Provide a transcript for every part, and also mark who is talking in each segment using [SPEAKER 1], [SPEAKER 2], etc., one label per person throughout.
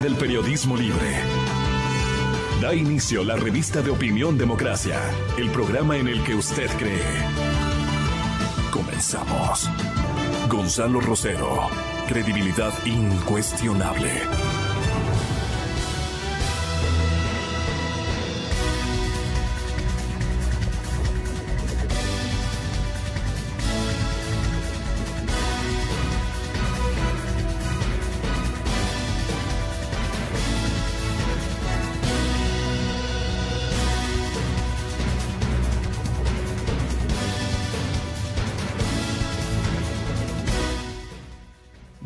[SPEAKER 1] del periodismo libre. Da inicio la revista de opinión Democracia, el programa en el que usted cree. Comenzamos. Gonzalo Rosero, credibilidad incuestionable.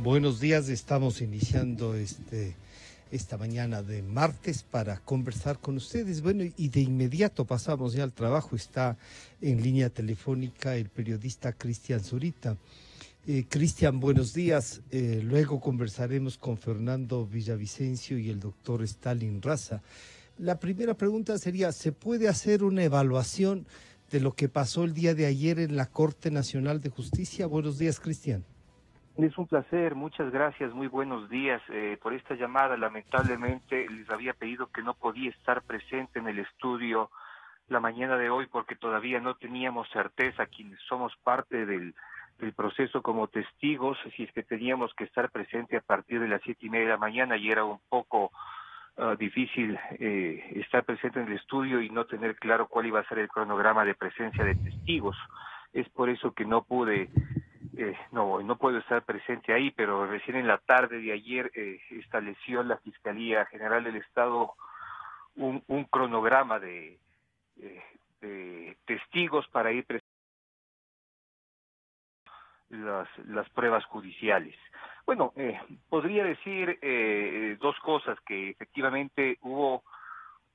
[SPEAKER 2] Buenos días, estamos iniciando esta mañana de martes para conversar con ustedes. Bueno, y de inmediato pasamos ya al trabajo. Está en línea telefónica el periodista Cristian Zurita. Cristian, buenos días. Luego conversaremos con Fernando Villavicencio y el doctor Stalin Raza. La primera pregunta sería, ¿se puede hacer una evaluación de lo que pasó el día de ayer en la Corte Nacional de Justicia? Buenos días, Cristian.
[SPEAKER 3] Es un placer, muchas gracias, muy buenos días por esta llamada. Lamentablemente les había pedido que no podía estar presente en el estudio la mañana de hoy porque todavía no teníamos certeza quienes somos parte del proceso como testigos, si es que teníamos que estar presente a partir de las 7:30 de la mañana y era un poco difícil estar presente en el estudio y no tener claro cuál iba a ser el cronograma de presencia de testigos. Es por eso que no pude... No puedo estar presente ahí, pero recién en la tarde de ayer estableció la Fiscalía General del Estado un cronograma de testigos para ir las pruebas judiciales. Bueno, podría decir dos cosas, que efectivamente hubo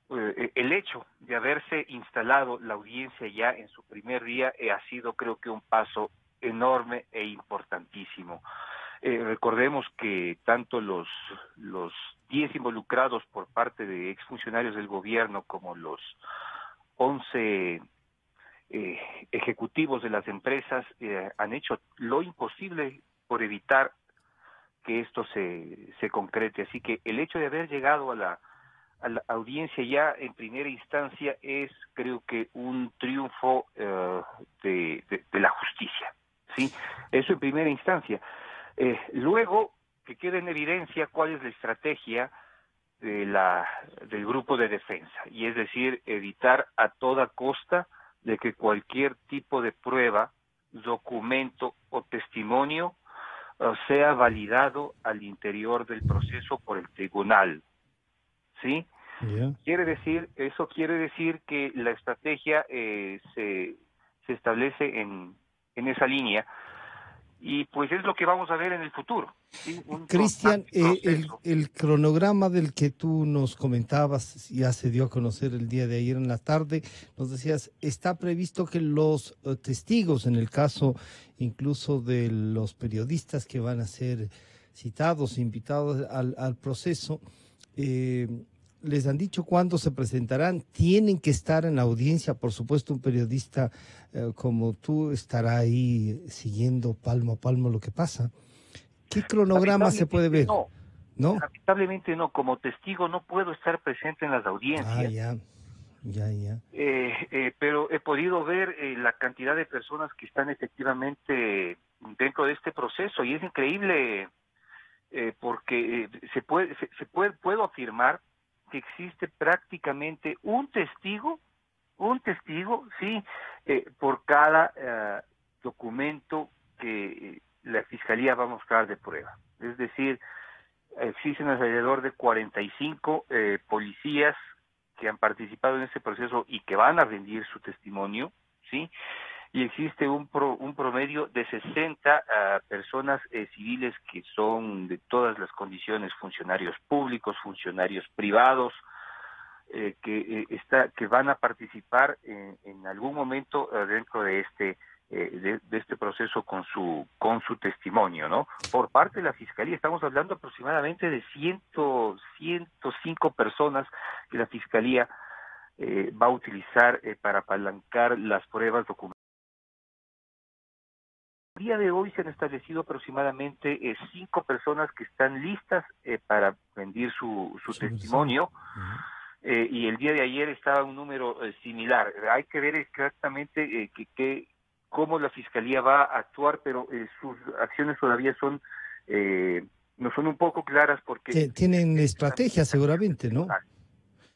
[SPEAKER 3] el hecho de haberse instalado la audiencia ya en su primer día ha sido, creo que, un paso enorme e importantísimo. Recordemos que tanto los 10 involucrados por parte de exfuncionarios del gobierno como los 11 ejecutivos de las empresas han hecho lo imposible por evitar que esto se concrete. Así que el hecho de haber llegado a la audiencia ya en primera instancia es, creo que, un triunfo de la justicia. Sí, eso en primera instancia. Luego, que quede en evidencia cuál es la estrategia del grupo de defensa, y es decir, evitar a toda costa de que cualquier tipo de prueba, documento o testimonio sea validado al interior del proceso por el tribunal. ¿Sí?
[SPEAKER 2] Yeah.
[SPEAKER 3] Eso quiere decir que la estrategia se establece en esa línea, y pues es lo que vamos a ver en el futuro. ¿Sí?
[SPEAKER 2] Cristian, el cronograma del que tú nos comentabas ya se dio a conocer el día de ayer en la tarde. Nos decías, está previsto que los testigos, en el caso incluso de los periodistas que van a ser citados, invitados al proceso, les han dicho cuándo se presentarán, tienen que estar en la audiencia. Por supuesto, un periodista como tú estará ahí siguiendo palmo a palmo lo que pasa. ¿Qué cronograma se puede ver?
[SPEAKER 3] ¿No? Lamentablemente no, como testigo no puedo estar presente en las audiencias.
[SPEAKER 2] Ya.
[SPEAKER 3] Pero he podido ver la cantidad de personas que están efectivamente dentro de este proceso, y es increíble porque puedo afirmar que existe prácticamente un testigo, sí, por cada documento que la Fiscalía va a mostrar de prueba. Es decir, existen alrededor de 45 policías que han participado en este proceso y que van a rendir su testimonio, ¿sí? Y existe un promedio de 60 personas civiles que son de todas las condiciones, funcionarios públicos, funcionarios privados, que van a participar en algún momento dentro de este proceso con su testimonio, ¿no? Por parte de la Fiscalía estamos hablando aproximadamente de 105 personas que la Fiscalía va a utilizar para apalancar las pruebas documentales día de hoy se han establecido aproximadamente 5 personas que están listas para rendir su testimonio. Y el día de ayer estaba un número similar. Hay que ver exactamente cómo la Fiscalía va a actuar, pero sus acciones todavía son no son un poco claras porque...
[SPEAKER 2] Tienen estrategia seguramente, ¿no?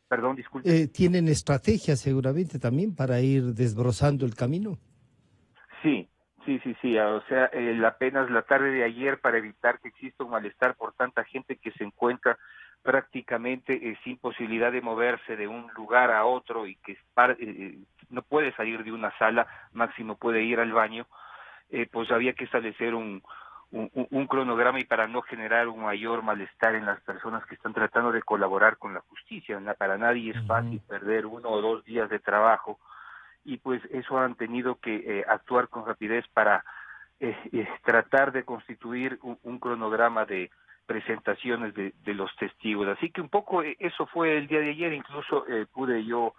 [SPEAKER 3] Perdón, disculpe.
[SPEAKER 2] Tienen estrategia seguramente también para ir desbrozando el camino.
[SPEAKER 3] Sí. O sea, apenas la tarde de ayer, para evitar que exista un malestar por tanta gente que se encuentra prácticamente sin posibilidad de moverse de un lugar a otro y que no puede salir de una sala, máximo puede ir al baño, pues había que establecer un cronograma, y para no generar un mayor malestar en las personas que están tratando de colaborar con la justicia. Para nadie es fácil perder 1 o 2 días de trabajo, y pues eso han tenido que actuar con rapidez para tratar de constituir un cronograma de presentaciones de los testigos. Así que un poco eso fue el día de ayer. Incluso pude yo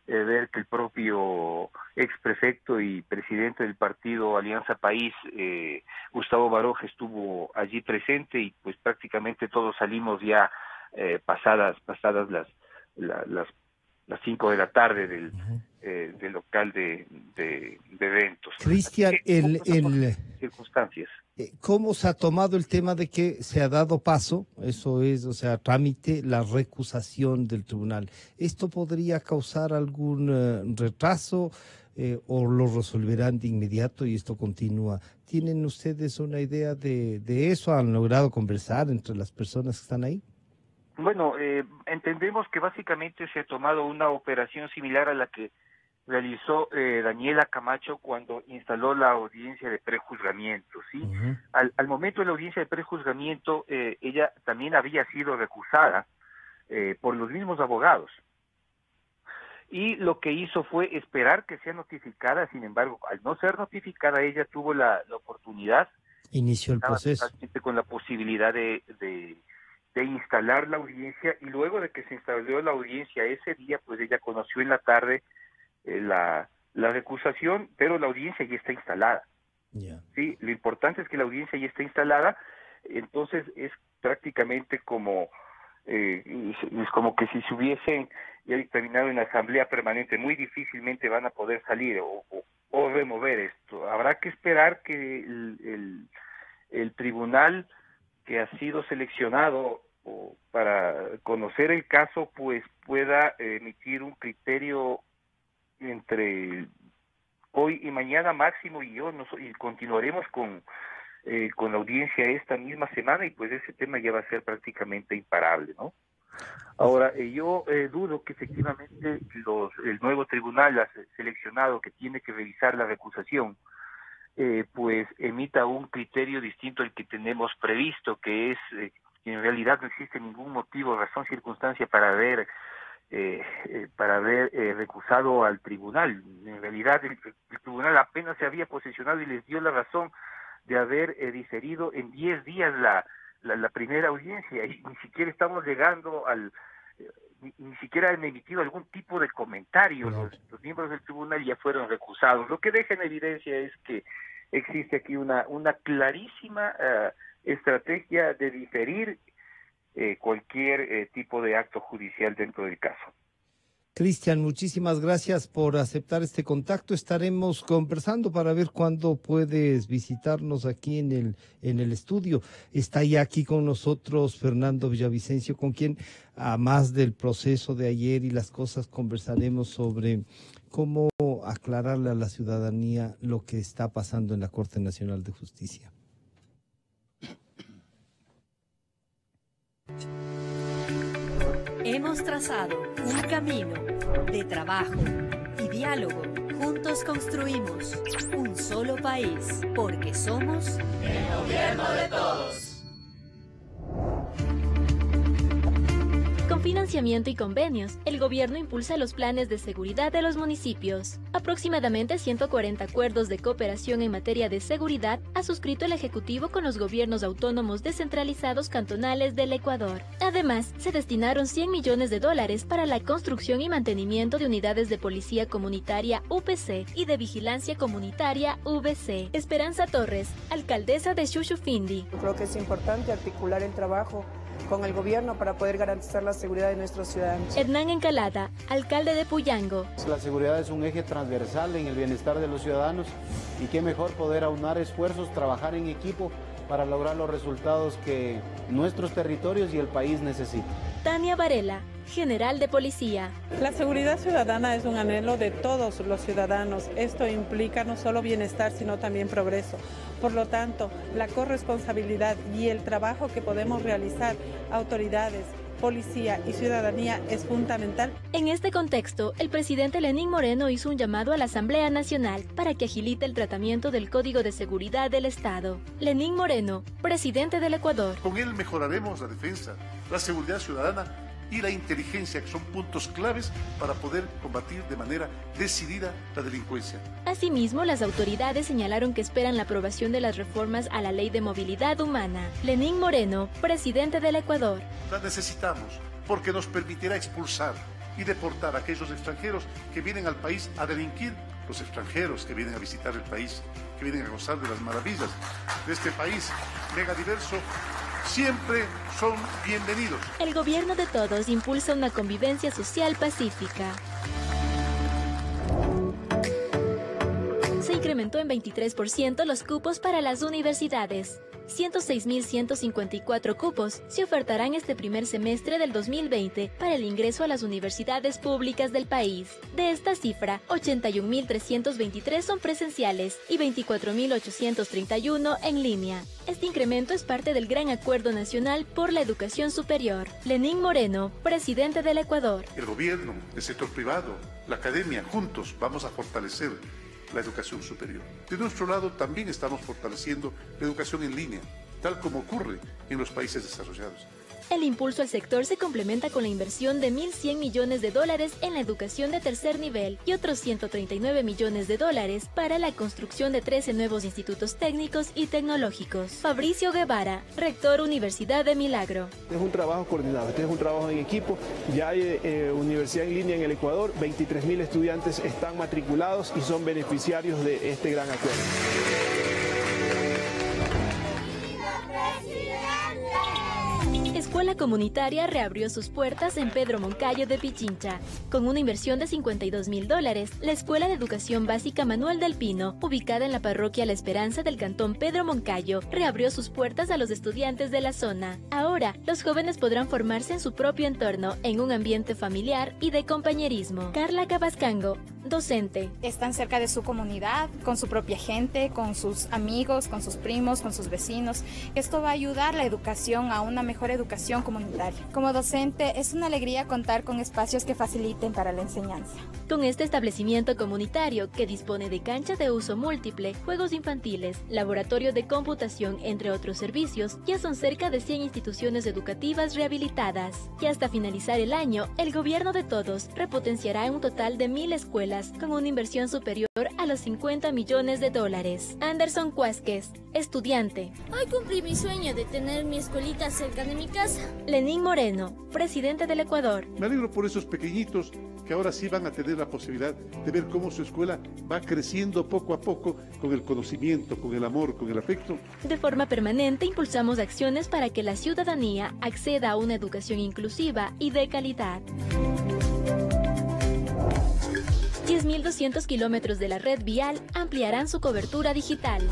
[SPEAKER 3] ver que el propio exprefecto y presidente del partido Alianza País, Gustavo Baroja, estuvo allí presente, y pues prácticamente todos salimos ya pasadas las 5 de la tarde del local de eventos.
[SPEAKER 2] Cristian,
[SPEAKER 3] circunstancias.
[SPEAKER 2] ¿Cómo se ha tomado el tema de que se ha dado paso, eso es, o sea, trámite, la recusación del tribunal? ¿Esto podría causar algún retraso o lo resolverán de inmediato y esto continúa? ¿Tienen ustedes una idea de eso? ¿Han logrado conversar entre las personas que están ahí?
[SPEAKER 3] Bueno, entendemos que básicamente se ha tomado una operación similar a la que realizó Daniela Camacho cuando instaló la audiencia de prejuzgamiento, ¿sí? Al momento de la audiencia de prejuzgamiento, ella también había sido recusada por los mismos abogados. Y lo que hizo fue esperar que sea notificada. Sin embargo, al no ser notificada, ella tuvo la oportunidad.
[SPEAKER 2] Inició el proceso.
[SPEAKER 3] Con la posibilidad de instalar la audiencia, y luego de que se instaló la audiencia ese día, pues ella conoció en la tarde la recusación, pero la audiencia ya está instalada. Sí, lo importante es que la audiencia ya está instalada. Entonces es prácticamente como es como que si se hubiesen ya dictaminado en la asamblea permanente, muy difícilmente van a poder salir o remover esto. Habrá que esperar que el tribunal que ha sido seleccionado para conocer el caso pues pueda emitir un criterio entre hoy y mañana máximo, y continuaremos con la audiencia esta misma semana, y pues ese tema ya va a ser prácticamente imparable, ¿no? Ahora, yo dudo que efectivamente el nuevo tribunal seleccionado que tiene que revisar la recusación pues emita un criterio distinto al que tenemos previsto, que es que en realidad no existe ningún motivo, razón, circunstancia para haber recusado al tribunal. En realidad el tribunal apenas se había posicionado y les dio la razón de haber diferido en 10 días la primera audiencia, y ni siquiera estamos llegando ni siquiera han emitido algún tipo de comentario. Los miembros del tribunal ya fueron recusados, lo que deja en evidencia es que existe aquí una clarísima estrategia de diferir cualquier tipo de acto judicial dentro del caso.
[SPEAKER 2] Cristian, muchísimas gracias por aceptar este contacto. Estaremos conversando para ver cuándo puedes visitarnos aquí en el estudio. Está ya aquí con nosotros Fernando Villavicencio, con quien, a más del proceso de ayer y las cosas, conversaremos sobre cómo aclararle a la ciudadanía lo que está pasando en la Corte Nacional de Justicia.
[SPEAKER 4] Hemos trazado un camino de trabajo y diálogo. Juntos construimos un solo país, porque somos el gobierno de todos.
[SPEAKER 5] Financiamiento y convenios. El gobierno impulsa los planes de seguridad de los municipios. Aproximadamente 140 acuerdos de cooperación en materia de seguridad ha suscrito el Ejecutivo con los gobiernos autónomos descentralizados cantonales del Ecuador. Además, se destinaron $100 millones para la construcción y mantenimiento de unidades de policía comunitaria UPC y de vigilancia comunitaria VC. Esperanza Torres, alcaldesa de Shushufindi.
[SPEAKER 6] Creo que es importante articular el trabajo con el gobierno para poder garantizar la seguridad de nuestros ciudadanos.
[SPEAKER 5] Hernán Encalada, alcalde de Puyango.
[SPEAKER 7] La seguridad es un eje transversal en el bienestar de los ciudadanos y qué mejor poder aunar esfuerzos, trabajar en equipo para lograr los resultados que nuestros territorios y el país necesitan.
[SPEAKER 5] Tania Varela, general de policía.
[SPEAKER 8] La seguridad ciudadana es un anhelo de todos los ciudadanos. Esto implica no solo bienestar, sino también progreso. Por lo tanto, la corresponsabilidad y el trabajo que podemos realizar autoridades, policía y ciudadanía es fundamental.
[SPEAKER 5] En este contexto, el presidente Lenín Moreno hizo un llamado a la Asamblea Nacional para que agilite el tratamiento del Código de Seguridad del Estado. Lenín Moreno, presidente del Ecuador.
[SPEAKER 9] Con él mejoraremos la defensa, la seguridad ciudadana y la inteligencia, que son puntos claves para poder combatir de manera decidida la delincuencia.
[SPEAKER 5] Asimismo, las autoridades señalaron que esperan la aprobación de las reformas a la Ley de Movilidad Humana. Lenín Moreno, presidente del Ecuador.
[SPEAKER 9] La necesitamos porque nos permitirá expulsar y deportar a aquellos extranjeros que vienen al país a delinquir, los extranjeros que vienen a visitar el país, que vienen a gozar de las maravillas de este país mega diverso. Siempre son bienvenidos.
[SPEAKER 5] El gobierno de todos impulsa una convivencia social pacífica. Se incrementó en 23% los cupos para las universidades. 106.154 cupos se ofertarán este primer semestre del 2020 para el ingreso a las universidades públicas del país. De esta cifra, 81.323 son presenciales y 24.831 en línea. Este incremento es parte del Gran Acuerdo Nacional por la Educación Superior. Lenín Moreno, presidente del Ecuador.
[SPEAKER 9] El gobierno, el sector privado, la academia, juntos vamos a fortalecer la educación superior. De nuestro lado también estamos fortaleciendo la educación en línea, tal como ocurre en los países desarrollados.
[SPEAKER 5] El impulso al sector se complementa con la inversión de $1.100 millones en la educación de tercer nivel y otros $139 millones para la construcción de 13 nuevos institutos técnicos y tecnológicos. Fabricio Guevara, rector Universidad de Milagro.
[SPEAKER 10] Es un trabajo coordinado, este es un trabajo en equipo. Ya hay universidad en línea en el Ecuador, 23.000 estudiantes están matriculados y son beneficiarios de este gran acuerdo.
[SPEAKER 5] Escuela Comunitaria reabrió sus puertas en Pedro Moncayo de Pichincha. Con una inversión de $52.000, la Escuela de Educación Básica Manuel del Pino, ubicada en la parroquia La Esperanza del cantón Pedro Moncayo, reabrió sus puertas a los estudiantes de la zona. Ahora, los jóvenes podrán formarse en su propio entorno, en un ambiente familiar y de compañerismo. Carla Cabascango, docente.
[SPEAKER 11] Están cerca de su comunidad, con su propia gente, con sus amigos, con sus primos, con sus vecinos. Esto va a ayudar la educación a una mejor educación comunitaria. Como docente, es una alegría contar con espacios que faciliten para la enseñanza.
[SPEAKER 5] Con este establecimiento comunitario, que dispone de cancha de uso múltiple, juegos infantiles, laboratorio de computación, entre otros servicios, ya son cerca de 100 instituciones educativas rehabilitadas. Y hasta finalizar el año, el gobierno de todos repotenciará un total de 1.000 escuelas, con una inversión superior a los $50 millones. Anderson Cuásquez, estudiante.
[SPEAKER 12] Hoy cumplí mi sueño de tener mi escuelita cerca de mi casa.
[SPEAKER 5] Lenín Moreno, presidente del Ecuador.
[SPEAKER 9] Me alegro por esos pequeñitos que ahora sí van a tener la posibilidad de ver cómo su escuela va creciendo poco a poco con el conocimiento, con el amor, con el afecto.
[SPEAKER 5] De forma permanente impulsamos acciones para que la ciudadanía acceda a una educación inclusiva y de calidad. 10.200 kilómetros de la red vial ampliarán su cobertura digital.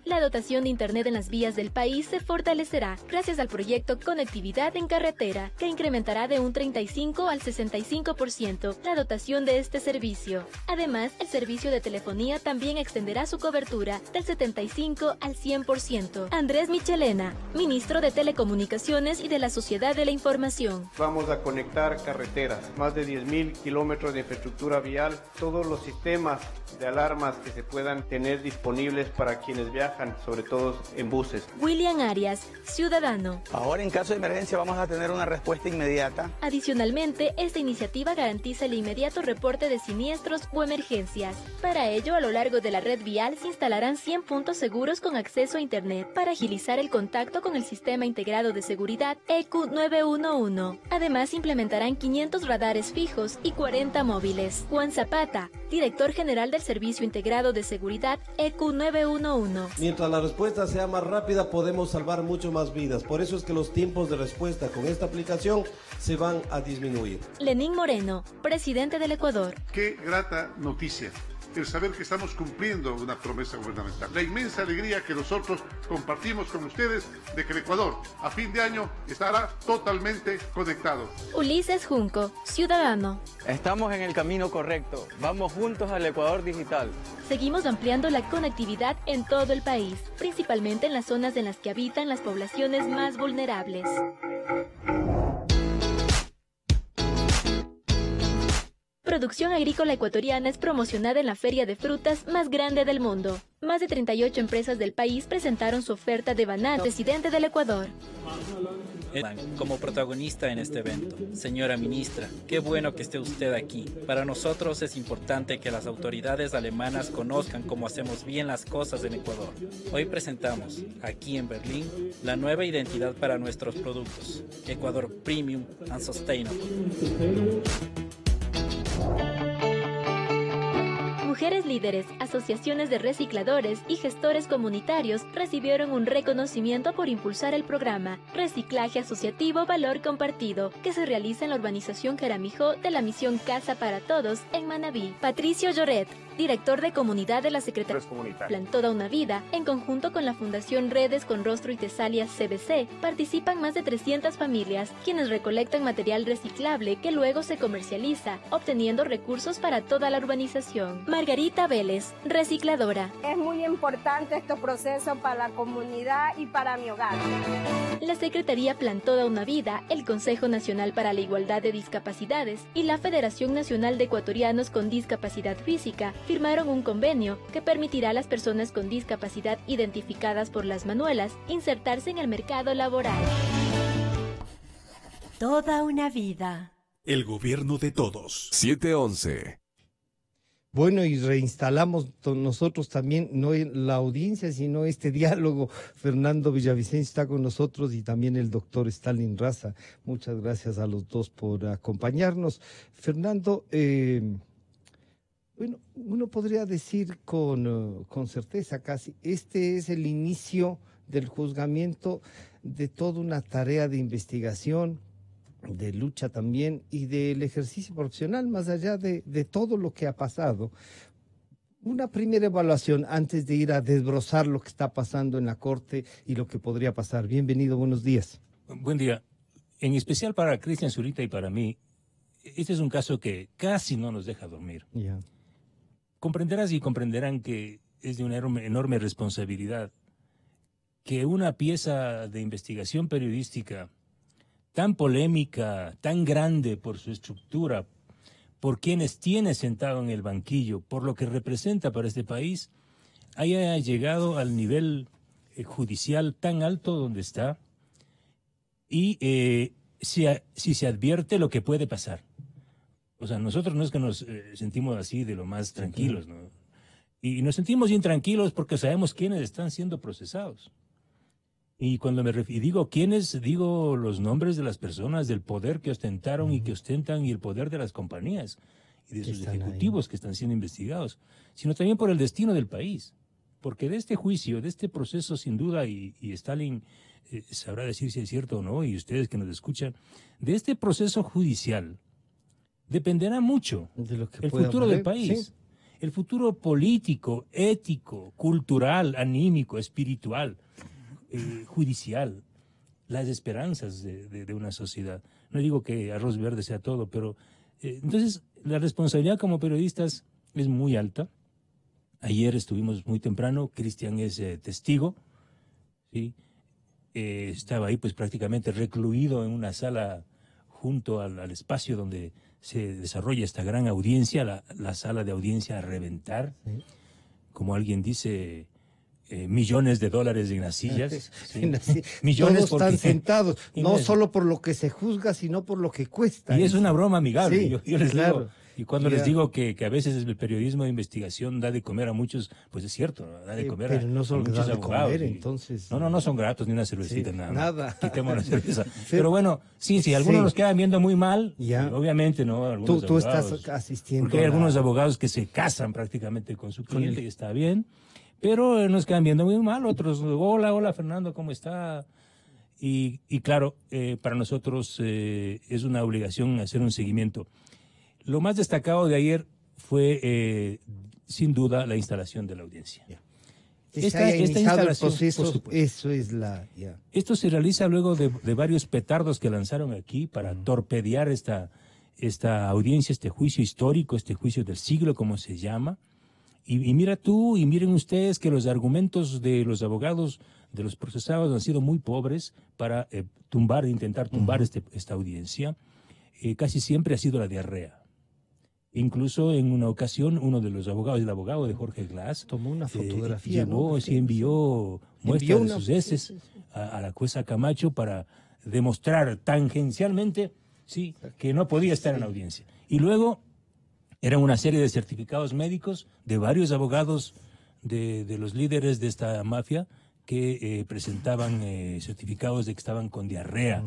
[SPEAKER 5] La dotación de Internet en las vías del país se fortalecerá gracias al proyecto Conectividad en Carretera, que incrementará de un 35 al 65% la dotación de este servicio. Además, el servicio de telefonía también extenderá su cobertura del 75 al 100%. Andrés Michelena, ministro de Telecomunicaciones y de la Sociedad de la Información.
[SPEAKER 13] Vamos a conectar carreteras, más de 10.000 kilómetros de infraestructura vial, todos los sistemas de alarmas que se puedan tener disponibles para quienes viajan viajan, sobre todo en buses.
[SPEAKER 5] William Arias, ciudadano.
[SPEAKER 14] Ahora en caso de emergencia vamos a tener una respuesta inmediata.
[SPEAKER 5] Adicionalmente, esta iniciativa garantiza el inmediato reporte de siniestros o emergencias. Para ello, a lo largo de la red vial se instalarán 100 puntos seguros con acceso a Internet para agilizar el contacto con el Sistema Integrado de Seguridad EQ 911. Además, implementarán 500 radares fijos y 40 móviles. Juan Zapata, director general del Servicio Integrado de Seguridad EQ 911.
[SPEAKER 15] Mientras la respuesta sea más rápida, podemos salvar mucho más vidas. Por eso es que los tiempos de respuesta con esta aplicación se van a disminuir.
[SPEAKER 5] Lenín Moreno, presidente del Ecuador.
[SPEAKER 9] Qué grata noticia el saber que estamos cumpliendo una promesa gubernamental. La inmensa alegría que nosotros compartimos con ustedes de que el Ecuador a fin de año estará totalmente conectado.
[SPEAKER 5] Ulises Junco, ciudadano.
[SPEAKER 14] Estamos en el camino correcto. Vamos juntos al Ecuador digital.
[SPEAKER 5] Seguimos ampliando la conectividad en todo el país, principalmente en las zonas en las que habitan las poblaciones más vulnerables. Producción agrícola ecuatoriana es promocionada en la feria de frutas más grande del mundo. Más de 38 empresas del país presentaron su oferta de banano. Presidente del Ecuador.
[SPEAKER 16] Como protagonista en este evento, señora ministra, qué bueno que esté usted aquí. Para nosotros es importante que las autoridades alemanas conozcan cómo hacemos bien las cosas en Ecuador. Hoy presentamos, aquí en Berlín, la nueva identidad para nuestros productos, Ecuador Premium and Sustainable.
[SPEAKER 5] Mujeres líderes, asociaciones de recicladores y gestores comunitarios recibieron un reconocimiento por impulsar el programa Reciclaje Asociativo Valor Compartido, que se realiza en la urbanización Jaramijó de la misión Casa para Todos en Manabí. Patricio Lloret, director de comunidad de la Secretaría Plan Toda una Vida, en conjunto con la Fundación Redes con Rostro y Tesalia CBC, participan más de 300 familias, quienes recolectan material reciclable que luego se comercializa, obteniendo recursos para toda la urbanización. Margarita Vélez, recicladora.
[SPEAKER 17] Es muy importante este proceso para la comunidad y para mi hogar.
[SPEAKER 5] La Secretaría Plan Toda una Vida, el Consejo Nacional para la Igualdad de Discapacidades y la Federación Nacional de Ecuatorianos con Discapacidad Física firmaron un convenio que permitirá a las personas con discapacidad identificadas por las manuelas insertarse en el mercado laboral.
[SPEAKER 4] Toda una vida.
[SPEAKER 1] El gobierno de todos. 711.
[SPEAKER 2] Bueno, y reinstalamos nosotros también, no en la audiencia, sino este diálogo. Fernando Villavicencio está con nosotros y también el doctor Stalin Raza. Muchas gracias a los dos por acompañarnos. Fernando, bueno, uno podría decir con certeza casi, este es el inicio del juzgamiento de toda una tarea de investigación, de lucha también y del ejercicio profesional, más allá de todo lo que ha pasado. Una primera evaluación antes de ir a desbrozar lo que está pasando en la Corte y lo que podría pasar. Bienvenido, buenos días.
[SPEAKER 18] Buen día. En especial para Cristian Zurita y para mí, este es un caso que casi no nos deja dormir.
[SPEAKER 2] Yeah.
[SPEAKER 18] Comprenderás y comprenderán que es de una enorme responsabilidad que una pieza de investigación periodística tan polémica, tan grande por su estructura, por quienes tiene sentado en el banquillo, por lo que representa para este país, haya llegado al nivel judicial tan alto donde está y si se advierte lo que puede pasar. O sea, nosotros no es que nos sentimos así de lo más tranquilos, ¿no? Y nos sentimos intranquilos porque sabemos quiénes están siendo procesados. Y cuando digo quiénes, digo los nombres de las personas, del poder que ostentaron y que ostentan y el poder de las compañías y de sus ejecutivos que están siendo investigados, sino también por el destino del país. Porque de este juicio, de este proceso sin duda, y Stalin sabrá decir si es cierto o no, y ustedes que nos escuchan, de este proceso judicial dependerá mucho
[SPEAKER 2] de lo que
[SPEAKER 18] el futuro del país.
[SPEAKER 2] Sí.
[SPEAKER 18] El futuro político, ético, cultural, anímico, espiritual, judicial, las esperanzas de una sociedad. No digo que arroz verde sea todo, pero entonces la responsabilidad como periodistas es muy alta. Ayer estuvimos muy temprano, Cristian es testigo, ¿sí? Estaba ahí pues prácticamente recluido en una sala junto al espacio donde se desarrolla esta gran audiencia, la sala de audiencia a reventar. Sí. Como alguien dice, millones de dólares en las sillas. Sí.
[SPEAKER 2] Millones todos están sentados, no solo por lo que se juzga, sino por lo que cuesta.
[SPEAKER 18] Y es una broma amigable.
[SPEAKER 2] Sí,
[SPEAKER 18] yo les
[SPEAKER 2] claro.
[SPEAKER 18] digo, y cuando les digo que a veces el periodismo de investigación da de comer a muchos, pues es cierto, da de comer
[SPEAKER 2] pero no solo
[SPEAKER 18] a muchos
[SPEAKER 2] da de
[SPEAKER 18] abogados.
[SPEAKER 2] Comer, entonces...
[SPEAKER 18] No son gratos ni una cervecita,
[SPEAKER 2] sí,
[SPEAKER 18] nada. Quitemos la cerveza. Pero bueno, sí, algunos nos quedan viendo muy mal, obviamente, ¿no? Algunos
[SPEAKER 2] tú estás asistiendo.
[SPEAKER 18] Porque hay algunos abogados que se casan prácticamente con su cliente y está bien, pero nos quedan viendo muy mal, otros, hola Fernando, ¿cómo está? Y claro, para nosotros es una obligación hacer un seguimiento. Lo más destacado de ayer fue, sin duda, la instalación de la audiencia.
[SPEAKER 2] Esta instalación, proceso, eso es
[SPEAKER 18] Esto se realiza luego de varios petardos que lanzaron aquí para torpedear esta audiencia, este juicio histórico, este juicio del siglo, como se llama. Y mira tú, y miren ustedes que los argumentos de los abogados, de los procesados, han sido muy pobres para intentar tumbar esta audiencia. Casi siempre ha sido la diarrea. Incluso en una ocasión, uno de los abogados, el abogado de Jorge Glass,
[SPEAKER 2] tomó una fotografía.
[SPEAKER 18] Envió muestras de sus heces a la jueza Camacho para demostrar tangencialmente que no podía estar en la audiencia. Y luego eran una serie de certificados médicos de varios abogados de los líderes de esta mafia que presentaban certificados de que estaban con diarrea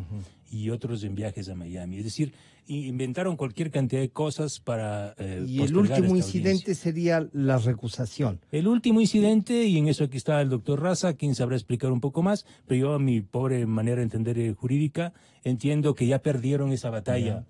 [SPEAKER 18] y otros en viajes a Miami. Es decir, inventaron cualquier cantidad de cosas para
[SPEAKER 2] y el último incidente sería la recusación.
[SPEAKER 18] El último incidente, y en eso aquí está el doctor Raza, quien sabrá explicar un poco más, pero yo a mi pobre manera de entender jurídica, entiendo que ya perdieron esa batalla.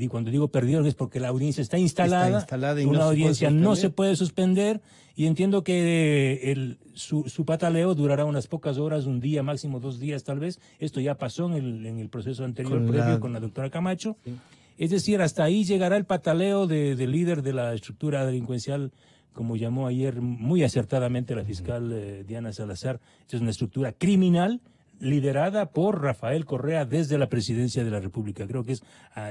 [SPEAKER 18] Cuando digo perdieron es porque la audiencia está instalada y una audiencia no se puede suspender, y entiendo que su pataleo durará unas pocas horas, un día, máximo 2 días tal vez. Esto ya pasó en el proceso anterior previo con la doctora Camacho. Sí. Es decir, hasta ahí llegará el pataleo del líder de la estructura delincuencial, como llamó ayer muy acertadamente la fiscal Diana Salazar. Es una estructura criminal liderada por Rafael Correa desde la presidencia de la República. Creo que es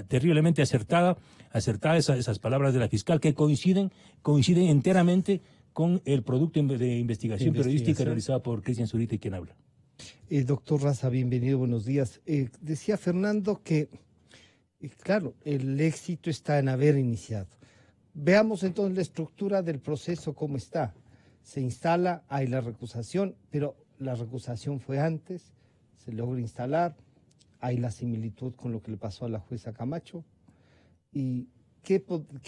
[SPEAKER 18] terriblemente acertada esas palabras de la fiscal, que coinciden enteramente con el producto de investigación periodística realizado por Cristian Zurita, y quien habla.
[SPEAKER 2] Doctor Raza, bienvenido, buenos días. Decía Fernando que, claro, el éxito está en haber iniciado. Veamos entonces la estructura del proceso, cómo está. Se instala, hay la recusación, pero la recusación fue antes, se logra instalar, hay la similitud con lo que le pasó a la jueza Camacho. ¿Y qué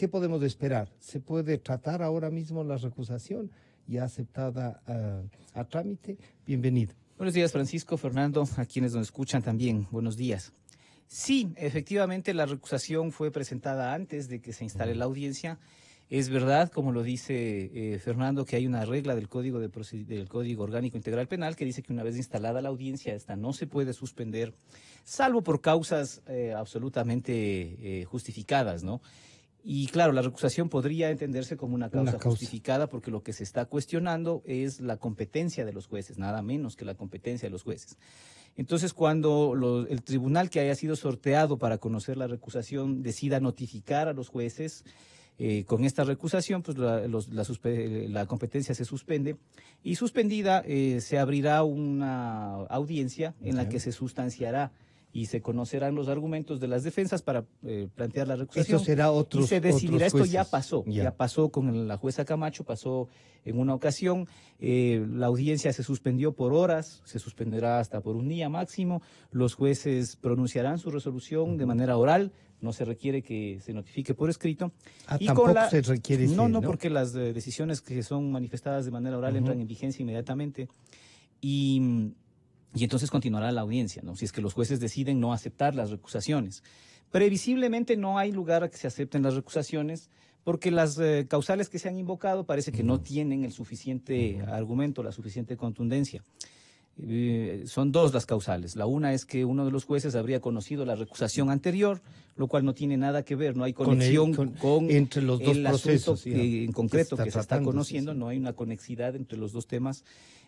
[SPEAKER 2] podemos esperar? ¿Se puede tratar ahora mismo la recusación ya aceptada a trámite? Bienvenido.
[SPEAKER 19] Buenos días, Francisco, Fernando, a quienes nos escuchan también, buenos días. Sí, efectivamente la recusación fue presentada antes de que se instale la audiencia. Es verdad, como lo dice Fernando, que hay una regla del Código Orgánico Integral Penal que dice que una vez instalada la audiencia, esta no se puede suspender, salvo por causas absolutamente justificadas, ¿no? Y claro, la recusación podría entenderse como una causa justificada, porque lo que se está cuestionando es la competencia de los jueces, nada menos que la competencia de los jueces. Entonces, cuando el tribunal que haya sido sorteado para conocer la recusación decida notificar a los jueces, con esta recusación, pues la competencia se suspende, y suspendida se abrirá una audiencia en la que se sustanciará y se conocerán los argumentos de las defensas para plantear la recusación.
[SPEAKER 2] Eso será
[SPEAKER 19] y se decidirá. Esto ya pasó con la jueza Camacho, pasó en una ocasión. La audiencia se suspendió por horas, se suspenderá hasta por un día máximo. Los jueces pronunciarán su resolución de manera oral. No se requiere que se notifique por escrito.
[SPEAKER 2] Tampoco se requiere.
[SPEAKER 19] No, porque las decisiones que son manifestadas de manera oral entran en vigencia inmediatamente. Y entonces continuará la audiencia, ¿no? Si es que los jueces deciden no aceptar las recusaciones. Previsiblemente no hay lugar a que se acepten las recusaciones, porque las causales que se han invocado parece que no tienen el suficiente argumento, la suficiente contundencia. Son 2 las causales. La una es que uno de los jueces habría conocido la recusación anterior, lo cual no tiene nada que ver, no hay conexión
[SPEAKER 2] entre los dos procesos
[SPEAKER 19] asunto en concreto que se está conociendo, no hay una conexidad entre los dos temas.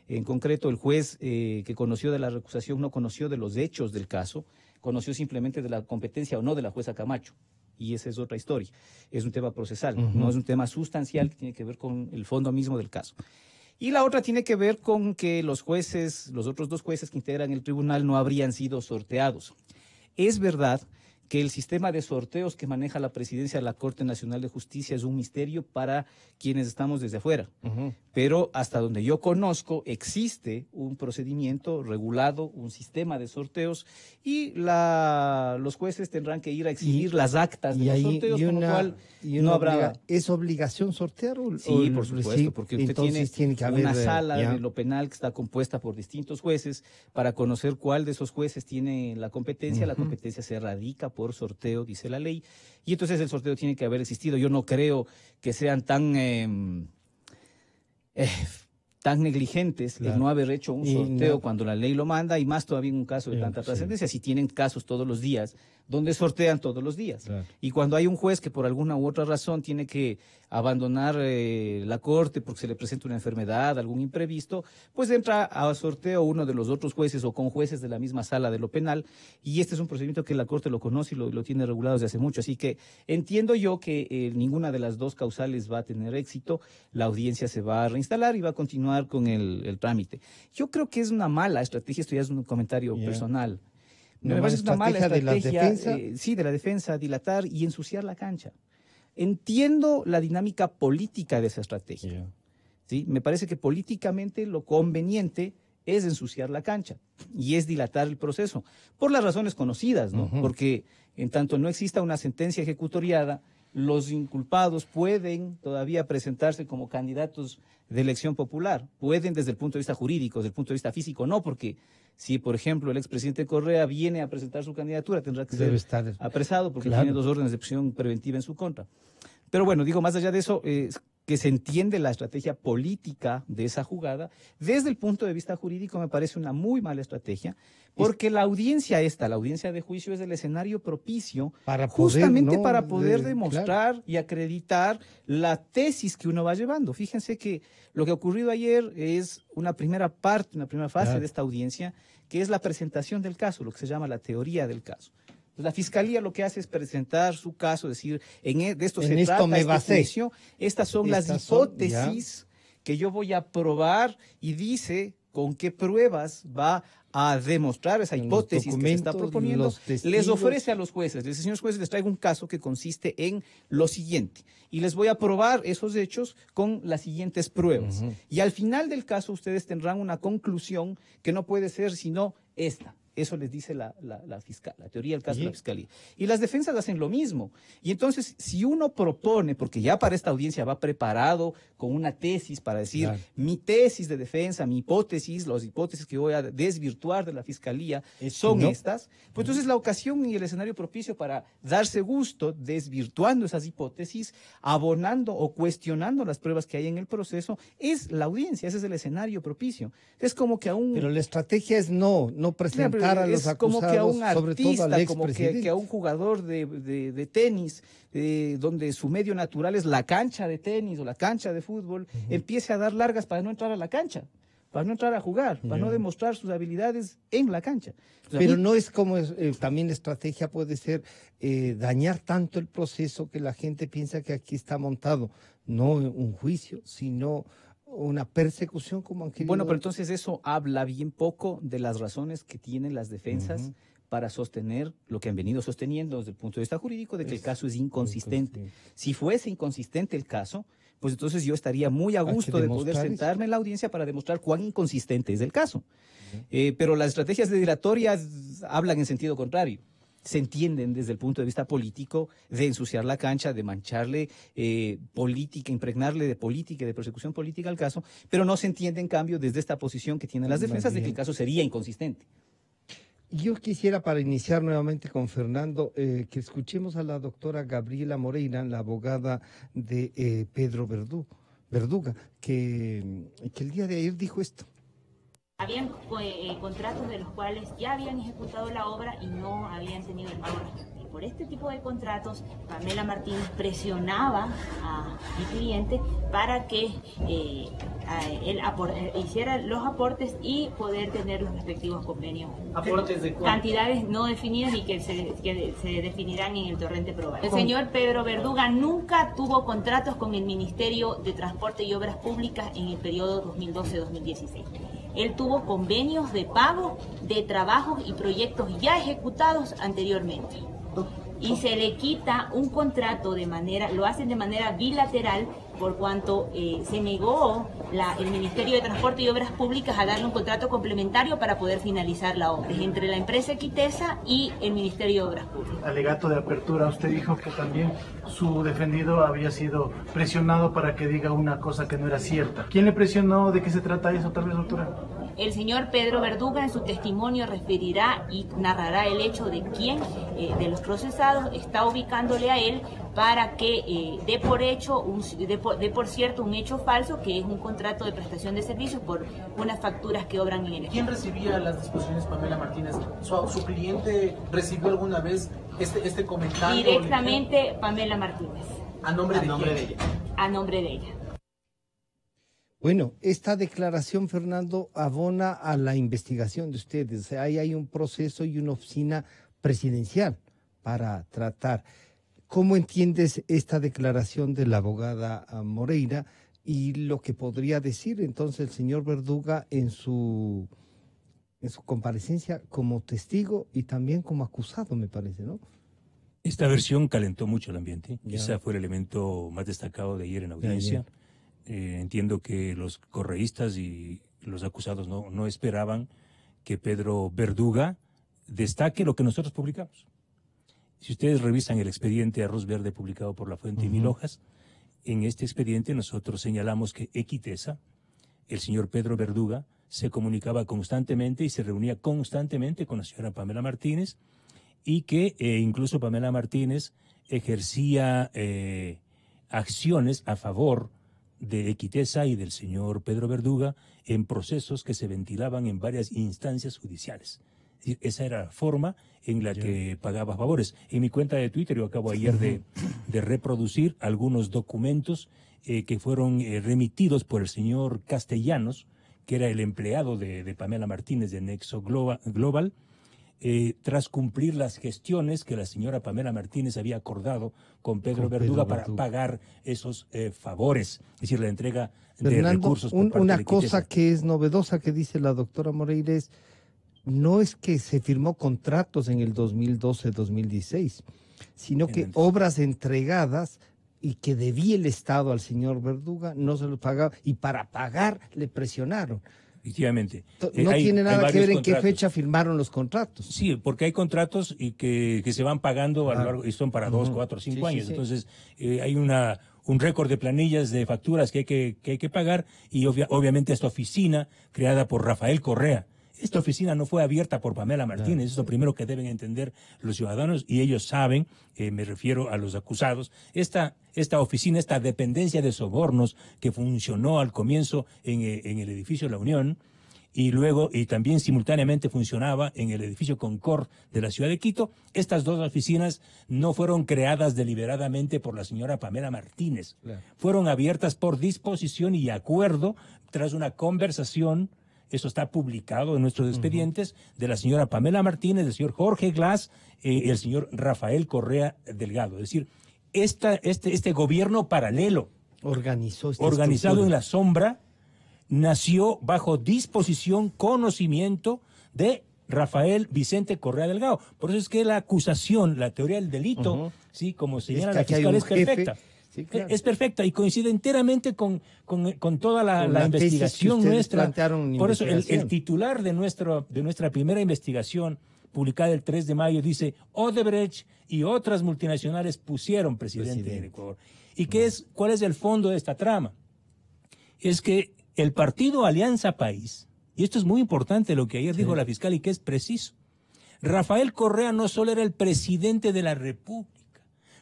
[SPEAKER 19] En concreto, el juez que conoció de la recusación no conoció de los hechos del caso, conoció simplemente de la competencia o no de la jueza Camacho. Y esa es otra historia. Es un tema procesal, no es un tema sustancial que tiene que ver con el fondo mismo del caso. Y la otra tiene que ver con que los jueces, los otros 2 jueces que integran el tribunal no habrían sido sorteados. Es verdad que el sistema de sorteos que maneja la presidencia de la Corte Nacional de Justicia es un misterio para quienes estamos desde afuera. Pero hasta donde yo conozco existe un procedimiento regulado, un sistema de sorteos y los jueces tendrán que ir a exhibir las actas de los sorteos, con lo cual no habrá...
[SPEAKER 2] ¿Es obligación sortear?
[SPEAKER 19] Sí, por supuesto, porque usted tiene
[SPEAKER 2] que haber,
[SPEAKER 19] una sala de lo penal que está compuesta por distintos jueces para conocer cuál de esos jueces tiene la competencia. La competencia se radica por sorteo, dice la ley, y entonces el sorteo tiene que haber existido. Yo no creo que sean tan negligentes el no haber hecho un sorteo cuando la ley lo manda, y más todavía en un caso de tanta trascendencia, si tienen casos todos los días, donde sortean todos los días. Y cuando hay un juez que por alguna u otra razón tiene que abandonar la corte porque se le presenta una enfermedad, algún imprevisto, pues entra a sorteo uno de los otros jueces o con jueces de la misma sala de lo penal, y este es un procedimiento que la corte lo conoce y lo tiene regulado desde hace mucho. Así que entiendo yo que ninguna de las 2 causales va a tener éxito, la audiencia se va a reinstalar y va a continuar con el trámite. Yo creo que es una mala estrategia, esto ya es un comentario personal. Me parece una mala estrategia de la defensa, dilatar y ensuciar la cancha. Entiendo la dinámica política de esa estrategia. ¿Sí? Me parece que políticamente lo conveniente es ensuciar la cancha y es dilatar el proceso, por las razones conocidas, ¿no? Porque en tanto no exista una sentencia ejecutoriada, los inculpados pueden todavía presentarse como candidatos de elección popular. Pueden desde el punto de vista jurídico, desde el punto de vista físico, no, porque si, por ejemplo, el expresidente Correa viene a presentar su candidatura, tendrá que ser apresado porque tiene 2 órdenes de prisión preventiva en su contra. Pero bueno, digo, más allá de eso, que se entiende la estrategia política de esa jugada, desde el punto de vista jurídico me parece una muy mala estrategia, porque la audiencia de juicio es el escenario propicio para poder demostrar y acreditar la tesis que uno va llevando. Fíjense que lo que ha ocurrido ayer es una primera fase de esta audiencia, que es la presentación del caso, lo que se llama la teoría del caso. La Fiscalía lo que hace es presentar su caso, decir, de esto se trata este juicio, estas son las hipótesis que yo voy a probar, y dice con qué pruebas va a demostrar esa hipótesis que se está proponiendo. Les ofrece a los jueces, les dice: señores jueces, les traigo un caso que consiste en lo siguiente, y les voy a probar esos hechos con las siguientes pruebas. Y al final del caso ustedes tendrán una conclusión que no puede ser sino esta. Eso les dice la teoría del caso de la Fiscalía. Y las defensas hacen lo mismo. Y entonces, si uno propone, porque ya para esta audiencia va preparado con una tesis para decir, mi tesis de defensa, mi hipótesis, las hipótesis que voy a desvirtuar de la Fiscalía son estas, pues entonces la ocasión y el escenario propicio para darse gusto desvirtuando esas hipótesis, abonando o cuestionando las pruebas que hay en el proceso, es la audiencia. Ese es el escenario propicio. Es como que aún...
[SPEAKER 2] Pero la estrategia es no presentar a los acusados,
[SPEAKER 19] como que a un artista,
[SPEAKER 2] sobre todo al
[SPEAKER 19] como que a un jugador de tenis, donde su medio natural es la cancha de tenis o la cancha de fútbol, empiece a dar largas para no entrar a la cancha, para no entrar a jugar, para no demostrar sus habilidades en la cancha.
[SPEAKER 2] Pero no es como también la estrategia puede ser dañar tanto el proceso que la gente piensa que aquí está montado, no un juicio, sino una persecución, como han querido.
[SPEAKER 19] Bueno, pero entonces eso habla bien poco de las razones que tienen las defensas para sostener lo que han venido sosteniendo desde el punto de vista jurídico, de que el caso es inconsistente. Si fuese inconsistente el caso, pues entonces yo estaría muy a gusto de poder sentarme en la audiencia para demostrar cuán inconsistente es el caso. Pero las estrategias de dilatorias hablan en sentido contrario. Se entienden desde el punto de vista político, de ensuciar la cancha, de mancharle política, impregnarle de política y de persecución política al caso, pero no se entiende en cambio desde esta posición que tienen las defensas de que el caso sería inconsistente.
[SPEAKER 2] Yo quisiera, para iniciar nuevamente con Fernando, que escuchemos a la doctora Gabriela Moreira, la abogada de Pedro Verduga, que el día de ayer dijo esto.
[SPEAKER 20] Habían contratos de los cuales ya habían ejecutado la obra y no habían tenido el pago por este tipo de contratos, Pamela Martínez presionaba a mi cliente para que él hiciera los aportes y poder tener los respectivos convenios.
[SPEAKER 21] ¿Aportes de cuánto?
[SPEAKER 20] Cantidades no definidas y que se definirán en el torrente probable. El señor Pedro Verduga nunca tuvo contratos con el Ministerio de Transporte y Obras Públicas en el periodo 2012-2016. Él tuvo convenios de pago de trabajos y proyectos ya ejecutados anteriormente. Y se le quita un contrato lo hacen de manera bilateral, por cuanto se negó el Ministerio de Transporte y Obras Públicas a darle un contrato complementario para poder finalizar la obra, entre la empresa Equitesa y el Ministerio de Obras Públicas.
[SPEAKER 21] Alegato de apertura, usted dijo que también su defendido había sido presionado para que diga una cosa que no era cierta. ¿Quién le presionó? ¿De qué se trata eso, tal vez, doctora?
[SPEAKER 20] El señor Pedro Verduga en su testimonio referirá y narrará el hecho de quién de los procesados está ubicándole a él para que dé por cierto un hecho falso, que es un contrato de prestación de servicios por unas facturas que obran en el Estado.
[SPEAKER 21] ¿Quién recibía las disposiciones, Pamela Martínez? ¿Su cliente recibió alguna vez este comentario?
[SPEAKER 20] Directamente Pamela Martínez.
[SPEAKER 21] ¿A nombre de ella?
[SPEAKER 20] A nombre de ella.
[SPEAKER 2] Bueno, esta declaración, Fernando, abona a la investigación de ustedes. O sea, ahí hay un proceso y una oficina presidencial para tratar. ¿Cómo entiendes esta declaración de la abogada Moreira y lo que podría decir entonces el señor Verduga en su comparecencia como testigo y también como acusado, me parece, ¿no?
[SPEAKER 18] Esta versión calentó mucho el ambiente. Quizá fue el elemento más destacado de ayer en audiencia. Entiendo que los correístas y los acusados no esperaban que Pedro Verduga destaque lo que nosotros publicamos. Si ustedes revisan el expediente Arroz Verde publicado por La Fuente y Mil Hojas, en este expediente nosotros señalamos que Equitesa, el señor Pedro Verduga, se comunicaba constantemente y se reunía constantemente con la señora Pamela Martínez y que incluso Pamela Martínez ejercía acciones a favor de Equitesa y del señor Pedro Verduga en procesos que se ventilaban en varias instancias judiciales. Esa era la forma en la que pagaba favores. En mi cuenta de Twitter, yo acabo ayer de reproducir algunos documentos que fueron remitidos por el señor Castellanos, que era el empleado de Pamela Martínez de Nexo Global, tras cumplir las gestiones que la señora Pamela Martínez había acordado con Pedro Verduga para pagar esos favores, es decir, la entrega de recursos por parte
[SPEAKER 2] una
[SPEAKER 18] de
[SPEAKER 2] cosa que es novedosa que dice la doctora Moreira es, no es que se firmó contratos en el 2012-2016, sino que obras entregadas y que debía el Estado al señor Verduga, no se lo pagaba, y para pagar le presionaron.
[SPEAKER 18] Efectivamente.
[SPEAKER 2] No tiene nada que ver en qué fecha firmaron los contratos.
[SPEAKER 18] Sí, porque hay contratos y que se van pagando a lo largo, y son para 2, 4, 5 años. Entonces, hay un récord de planillas de facturas que hay que pagar y obviamente esta oficina creada por Rafael Correa. Esta oficina no fue abierta por Pamela Martínez, es lo primero que deben entender los ciudadanos y ellos saben, me refiero a los acusados, esta oficina, esta dependencia de sobornos que funcionó al comienzo en el edificio La Unión y luego y también simultáneamente funcionaba en el edificio Concord de la ciudad de Quito, estas dos oficinas no fueron creadas deliberadamente por la señora Pamela Martínez, fueron abiertas por disposición y acuerdo tras una conversación. Eso está publicado en nuestros expedientes de la señora Pamela Martínez, del señor Jorge Glass, el señor Rafael Correa Delgado. Es decir, este gobierno paralelo, organizado en la sombra, nació bajo disposición, conocimiento de Rafael Vicente Correa Delgado. Por eso es que la acusación, la teoría del delito, sí, como señala la fiscal, es perfecta. Sí, claro. Es perfecta y coincide enteramente con toda la investigación nuestra. Por eso el titular de nuestra primera investigación, publicada el 3 de mayo, dice: Odebrecht y otras multinacionales pusieron presidente en Ecuador. ¿Y cuál es el fondo de esta trama? Es que el partido Alianza País, y esto es muy importante lo que ayer dijo la fiscal y que es preciso, Rafael Correa no solo era el presidente de la República,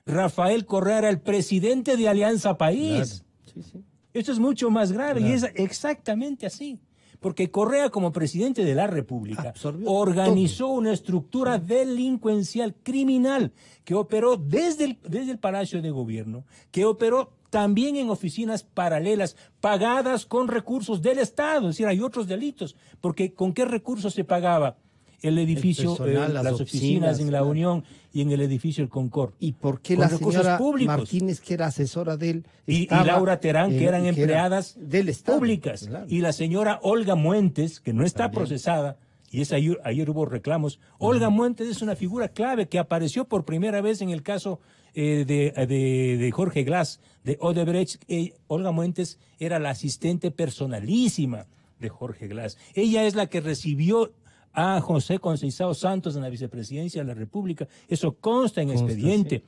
[SPEAKER 18] Rafael Correa era el presidente de Alianza País. Claro. Esto es mucho más grave y es exactamente así. Porque Correa, como presidente de la República, organizó una estructura delincuencial criminal que operó desde el Palacio de Gobierno, que operó también en oficinas paralelas pagadas con recursos del Estado. Es decir, hay otros delitos, porque ¿con qué recursos se pagaba el edificio, las oficinas en la Unión y en el edificio El Concord?
[SPEAKER 2] ¿Y por qué la señora Martínez, que era asesora de él,
[SPEAKER 18] y Laura Terán, que eran empleadas del Estado, públicas, claro. Y la señora Olga Muentes, que no está procesada, y ayer hubo reclamos. Olga Muentes es una figura clave que apareció por primera vez en el caso de Jorge Glass, de Odebrecht. Olga Muentes era la asistente personalísima de Jorge Glass. Ella es la que recibió a José Conceição Santos en la vicepresidencia de la República. Eso consta en expediente. Sí.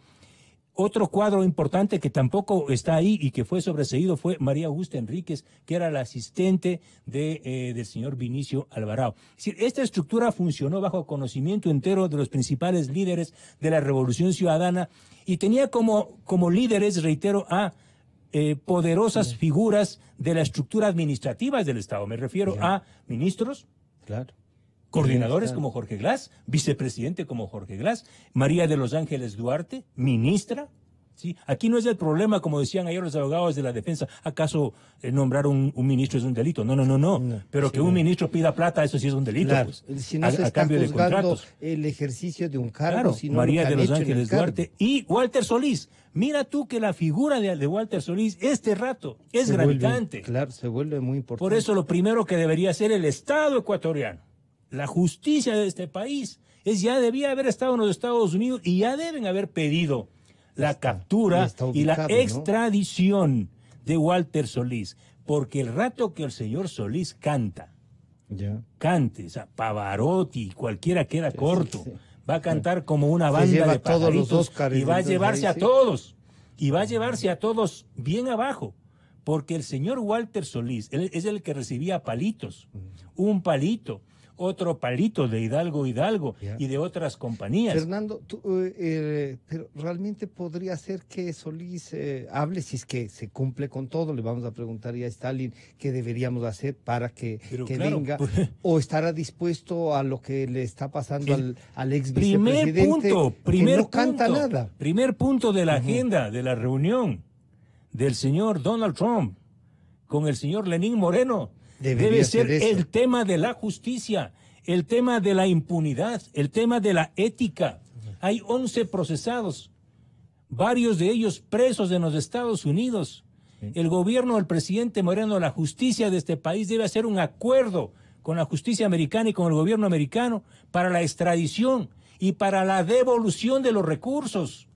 [SPEAKER 18] Otro cuadro importante que tampoco está ahí y que fue sobreseído fue María Augusta Enríquez, que era la asistente del señor Vinicio Alvarado. Es decir, esta estructura funcionó bajo conocimiento entero de los principales líderes de la Revolución Ciudadana y tenía como líderes, reitero, a poderosas figuras de la estructura administrativa del Estado. Me refiero a ministros, coordinadores como Jorge Glass, vicepresidente como Jorge Glass, María de los Ángeles Duarte, ministra. ¿Sí? Aquí no es el problema, como decían ayer los abogados de la defensa, ¿acaso nombrar un ministro es un delito? No. Pero que un ministro pida plata, eso sí es un delito. Claro.
[SPEAKER 2] Pues, si no a cambio de contratos. El ejercicio de un cargo. Sino
[SPEAKER 18] María de los Ángeles Duarte y Walter Solís. Mira tú que la figura de Walter Solís este rato es gravitante.
[SPEAKER 2] Claro, se vuelve muy importante.
[SPEAKER 18] Por eso lo primero que debería hacer el Estado ecuatoriano, la justicia de este país, ya debía haber estado en los Estados Unidos y ya deben haber pedido la captura y la extradición de Walter Solís, porque el rato que el señor Solís cante, o sea, Pavarotti, cualquiera queda corto, va a cantar como una banda de pajaritos y va a llevarse a todos, y va a llevarse a todos bien abajo, porque el señor Walter Solís es el que recibía palitos, un palito, otro palito de Hidalgo y de otras compañías.
[SPEAKER 2] Fernando, pero realmente podría ser que Solís hable, si es que se cumple con todo. Le vamos a preguntar ya a Stalin qué deberíamos hacer para que venga, o estará dispuesto a lo que le está pasando al ex vicepresidente, que no canta nada.
[SPEAKER 18] Primer punto de la agenda de la reunión del señor Donald Trump con el señor Lenín Moreno. Debe ser el tema de la justicia, el tema de la impunidad, el tema de la ética. Hay 11 procesados, varios de ellos presos en los Estados Unidos. El gobierno del presidente Moreno, la justicia de este país debe hacer un acuerdo con la justicia americana y con el gobierno americano para la extradición y para la devolución de los recursos.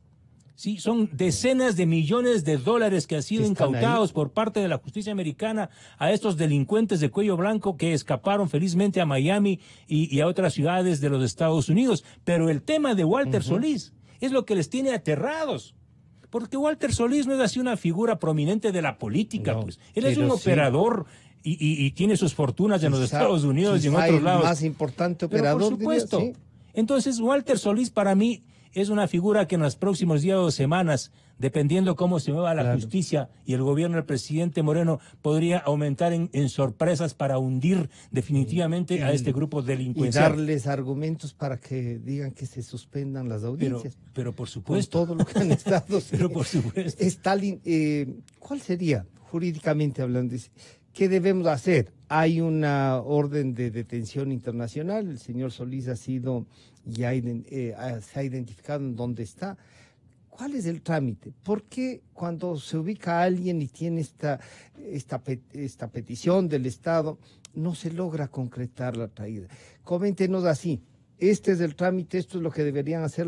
[SPEAKER 18] Sí, son decenas de millones de dólares que han sido incautados por parte de la justicia americana a estos delincuentes de cuello blanco que escaparon felizmente a Miami y a otras ciudades de los Estados Unidos. Pero el tema de Walter Solís es lo que les tiene aterrados. Porque Walter Solís no es así una figura prominente de la política, pues. Él es un operador y tiene sus fortunas en los Estados Unidos y en otros lados.
[SPEAKER 2] El más importante operador.
[SPEAKER 18] Pero por supuesto. Diría, ¿sí? Entonces, Walter Solís para mí es una figura que en los próximos días o semanas, dependiendo cómo se mueva la justicia y el gobierno del presidente Moreno, podría aumentar en sorpresas para hundir definitivamente a este grupo delincuencial.
[SPEAKER 2] Y darles argumentos para que digan que se suspendan las audiencias.
[SPEAKER 18] Pero por supuesto.
[SPEAKER 2] Con todo lo que han estado.
[SPEAKER 18] Pero por supuesto.
[SPEAKER 2] Stalin, ¿cuál sería, jurídicamente hablando, qué debemos hacer? Hay una orden de detención internacional, el señor Solís ha sido, se ha identificado en dónde está. ¿Cuál es el trámite? ¿Por qué cuando se ubica a alguien y tiene esta petición del Estado no se logra concretar la traída? Coméntenos así. Este es el trámite, esto es lo que deberían hacer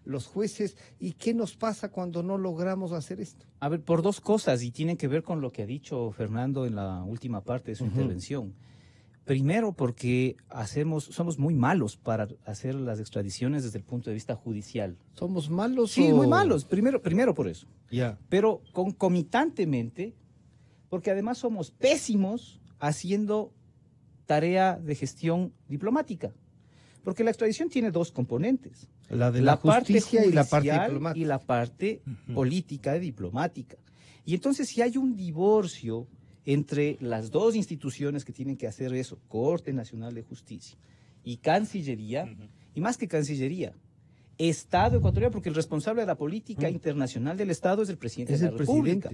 [SPEAKER 2] los jueces. ¿Y qué nos pasa cuando no logramos hacer esto?
[SPEAKER 19] A ver, por dos cosas, y tienen que ver con lo que ha dicho Fernando en la última parte de su intervención. Primero, porque somos muy malos para hacer las extradiciones desde el punto de vista judicial.
[SPEAKER 2] ¿Somos malos?
[SPEAKER 19] Sí, muy malos. Primero por eso.
[SPEAKER 2] Ya.
[SPEAKER 19] Pero concomitantemente, porque además somos pésimos haciendo tarea de gestión diplomática. Porque la extradición tiene dos componentes.
[SPEAKER 2] La de la justicia y la parte diplomática.
[SPEAKER 19] Y la parte política y diplomática. Y entonces si hay un divorcio entre las dos instituciones que tienen que hacer eso, Corte Nacional de Justicia y Cancillería, y más que Cancillería, Estado ecuatoriano, porque el responsable de la política internacional del Estado es el presidente de la República.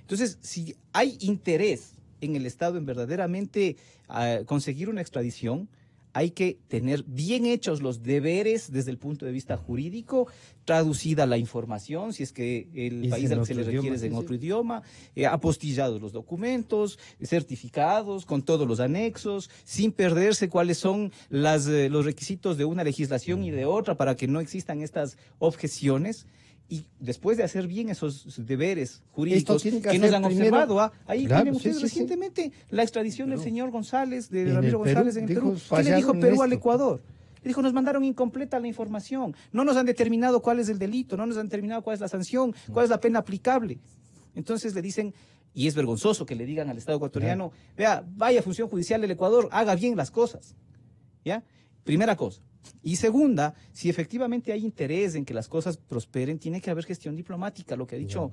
[SPEAKER 19] Entonces, si hay interés en el Estado en verdaderamente conseguir una extradición, hay que tener bien hechos los deberes desde el punto de vista jurídico, traducida la información, si es que el país al que se le requiere es en otro idioma, apostillados los documentos, certificados, con todos los anexos, sin perderse cuáles son los requisitos de una legislación y de otra para que no existan estas objeciones. Y después de hacer bien esos deberes jurídicos que nos han observado, ahí tienen ustedes recientemente la extradición del señor González, de Ramiro González en el Perú. ¿Qué le dijo Perú al Ecuador? Le dijo, nos mandaron incompleta la información, no nos han determinado cuál es el delito, no nos han determinado cuál es la sanción, cuál es la pena aplicable. Entonces le dicen, y es vergonzoso que le digan al Estado ecuatoriano, vea, vaya función judicial del Ecuador, haga bien las cosas. ¿Ya? Primera cosa. Y segunda, si efectivamente hay interés en que las cosas prosperen, tiene que haber gestión diplomática, lo que ha dicho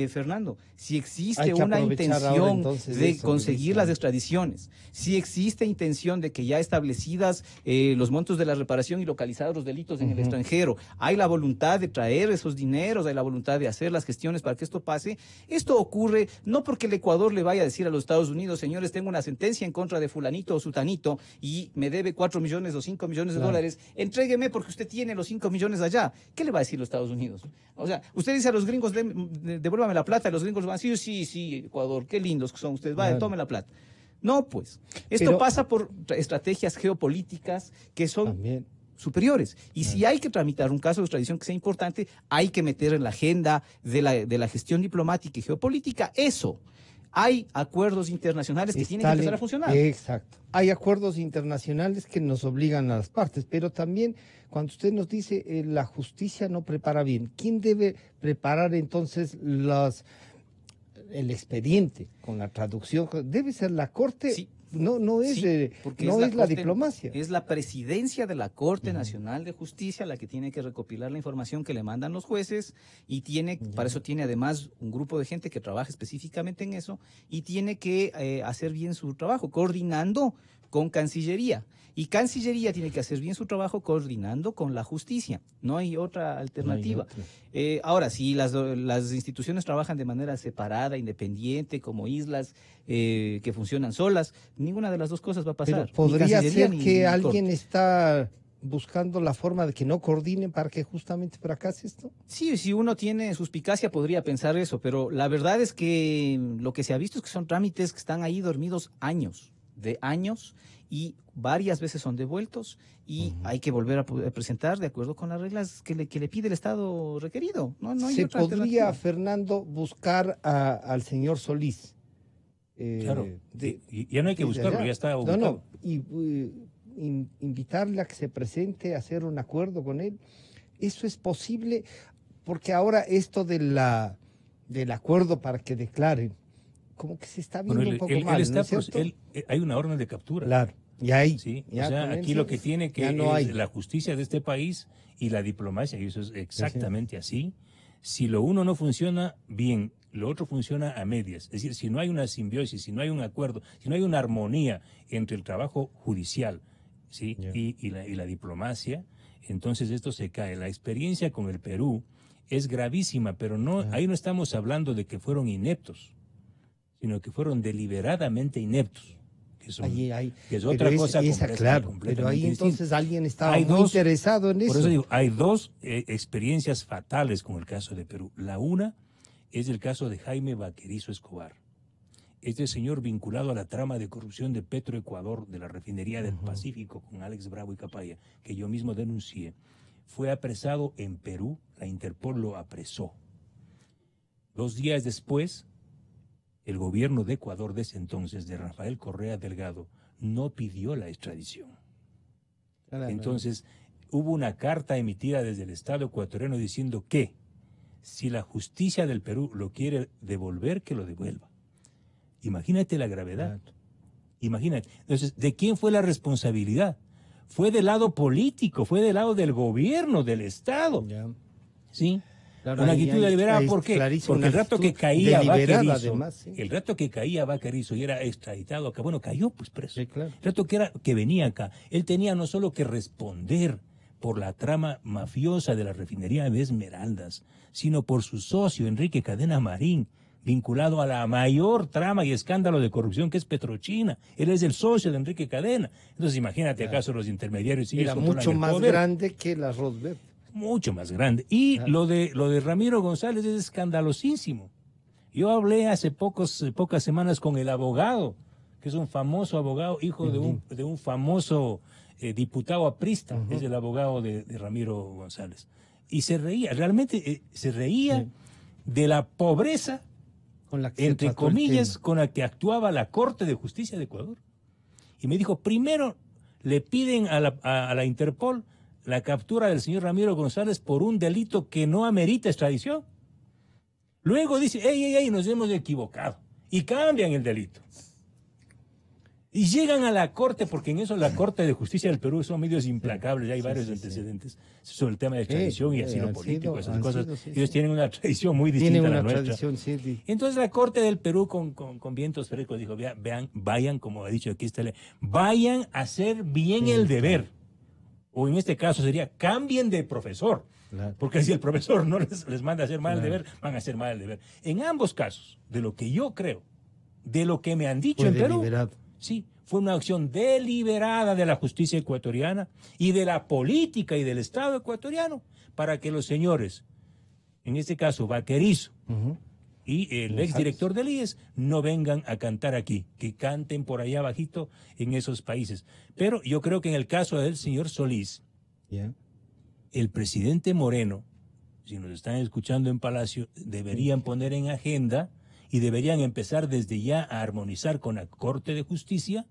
[SPEAKER 19] Fernando. Si existe una intención de conseguir las extradiciones, si existe intención de que ya establecidas los montos de la reparación y localizados los delitos en el extranjero, hay la voluntad de traer esos dineros, hay la voluntad de hacer las gestiones para que esto pase, esto ocurre no porque el Ecuador le vaya a decir a los Estados Unidos, señores, tengo una sentencia en contra de fulanito o sutanito y me debe 4 millones o 5 millones de dólares, entrégueme porque usted tiene los 5 millones allá. ¿Qué le va a decir los Estados Unidos? O sea, usted dice a los gringos, devuélvame la plata, y los gringos van a decir, sí, Ecuador, qué lindos que son ustedes, vaya, tome la plata. No, pues, esto pasa por estrategias geopolíticas que son superiores. Y si hay que tramitar un caso de extradición que sea importante, hay que meter en la agenda de la gestión diplomática y geopolítica eso. Hay acuerdos internacionales que tienen que empezar a funcionar.
[SPEAKER 2] Exacto. Hay acuerdos internacionales que nos obligan a las partes, pero también cuando usted nos dice la justicia no prepara bien, ¿quién debe preparar entonces el expediente con la traducción? ¿Debe ser la Corte? Sí. No es la diplomacia.
[SPEAKER 19] Es la presidencia de la Corte Nacional de Justicia la que tiene que recopilar la información que le mandan los jueces y para eso tiene además un grupo de gente que trabaja específicamente en eso y tiene que hacer bien su trabajo, coordinando con Cancillería. Y Cancillería tiene que hacer bien su trabajo coordinando con la justicia. No hay otra alternativa. Ahora, si las instituciones trabajan de manera separada, independiente, como islas que funcionan solas, ninguna de las dos cosas va a pasar.
[SPEAKER 2] Pero podría ser que alguien está buscando la forma de que no coordinen para que justamente fracase esto.
[SPEAKER 19] Sí, si uno tiene suspicacia podría pensar eso, pero la verdad es que lo que se ha visto es que son trámites que están ahí dormidos años y varias veces son devueltos y hay que volver a presentar de acuerdo con las reglas que le pide el Estado requerido. No hay
[SPEAKER 2] ¿Se
[SPEAKER 19] otra
[SPEAKER 2] podría, Fernando, buscar al señor Solís?
[SPEAKER 18] Claro, ya no hay que buscarlo, ya está ubicado.
[SPEAKER 2] Invitarle a que se presente, hacer un acuerdo con él. ¿Eso es posible? Porque ahora esto del acuerdo para que declaren, como que se está viendo un poco mal, ¿no es cierto?
[SPEAKER 18] Hay una orden de captura.
[SPEAKER 2] Claro, y ahí.
[SPEAKER 18] Sí, o sea, aquí lo que tiene que es la justicia de este país y la diplomacia, y eso es exactamente así. Si lo uno no funciona bien, lo otro funciona a medias. Es decir, si no hay una simbiosis, si no hay un acuerdo, si no hay una armonía entre el trabajo judicial y la diplomacia, entonces esto se cae. La experiencia con el Perú es gravísima, pero ahí no estamos hablando de que fueron ineptos, sino que fueron deliberadamente ineptos. Que es otra cosa
[SPEAKER 2] completamente pero ahí entonces alguien estaba muy interesado en eso.
[SPEAKER 18] Por eso digo, hay dos experiencias fatales con el caso de Perú. La una es el caso de Jaime Vaquerizo Escobar. Este señor vinculado a la trama de corrupción de Petroecuador, de la refinería del Pacífico con Alex Bravo y Capaya, que yo mismo denuncié, fue apresado en Perú, la Interpol lo apresó. 2 días después, el gobierno de Ecuador de ese entonces, de Rafael Correa Delgado, no pidió la extradición. Entonces, hubo una carta emitida desde el Estado ecuatoriano diciendo que si la justicia del Perú lo quiere devolver, que lo devuelva. Imagínate la gravedad. Imagínate. Entonces, ¿de quién fue la responsabilidad? Fue del lado político, fue del lado del gobierno, del Estado. ¿Sí?
[SPEAKER 2] Claro,
[SPEAKER 18] una actitud deliberada, ¿por qué? Porque el rato que caía Vaquerizo, además, sí. El rato que caía Vaquerizo y era extraditado acá, bueno, cayó pues preso. Sí, claro. El rato que venía acá, él tenía no solo que responder por la trama mafiosa de la refinería de Esmeraldas, sino por su socio Enrique Cadena Marín, vinculado a la mayor trama y escándalo de corrupción que es Petrochina. Él es el socio de Enrique Cadena. Entonces imagínate acaso los intermediarios.
[SPEAKER 2] Era mucho más grande que la Rosberg.
[SPEAKER 18] Mucho más grande. Y lo de Ramiro González es escandalosísimo. Yo hablé hace pocas semanas con el abogado, que es un famoso abogado, hijo de un famoso diputado aprista, es el abogado de Ramiro González. Y se reía, realmente se reía de la pobreza, con la que entre comillas, con la que actuaba la Corte de Justicia de Ecuador. Y me dijo, primero le piden a la Interpol la captura del señor Ramiro González por un delito que no amerita extradición. Luego dice, ey, nos hemos equivocado. Y cambian el delito. Y llegan a la Corte, porque en eso la Corte de Justicia del Perú son medios implacables, ya hay varios antecedentes sobre el tema de extradición y asilo político, esas cosas. Ellos tienen una tradición muy distinta a la nuestra. Entonces la Corte del Perú con vientos frescos dijo, vayan, como ha dicho aquí esta ley, vayan a hacer bien el deber. O en este caso sería, cambien de profesor. Claro. Porque si el profesor no les manda a hacer mal el deber, van a hacer mal el deber. En ambos casos, de lo que yo creo, de lo que me han dicho en Perú, sí, fue una acción deliberada de la justicia ecuatoriana y de la política y del Estado ecuatoriano para que los señores, en este caso Vaquerizo y el exdirector del IES, no vengan a cantar aquí, que canten por allá bajito en esos países. Pero yo creo que en el caso del señor Solís, el presidente Moreno, si nos están escuchando en Palacio, deberían poner en agenda y deberían empezar desde ya a armonizar con la Corte de Justicia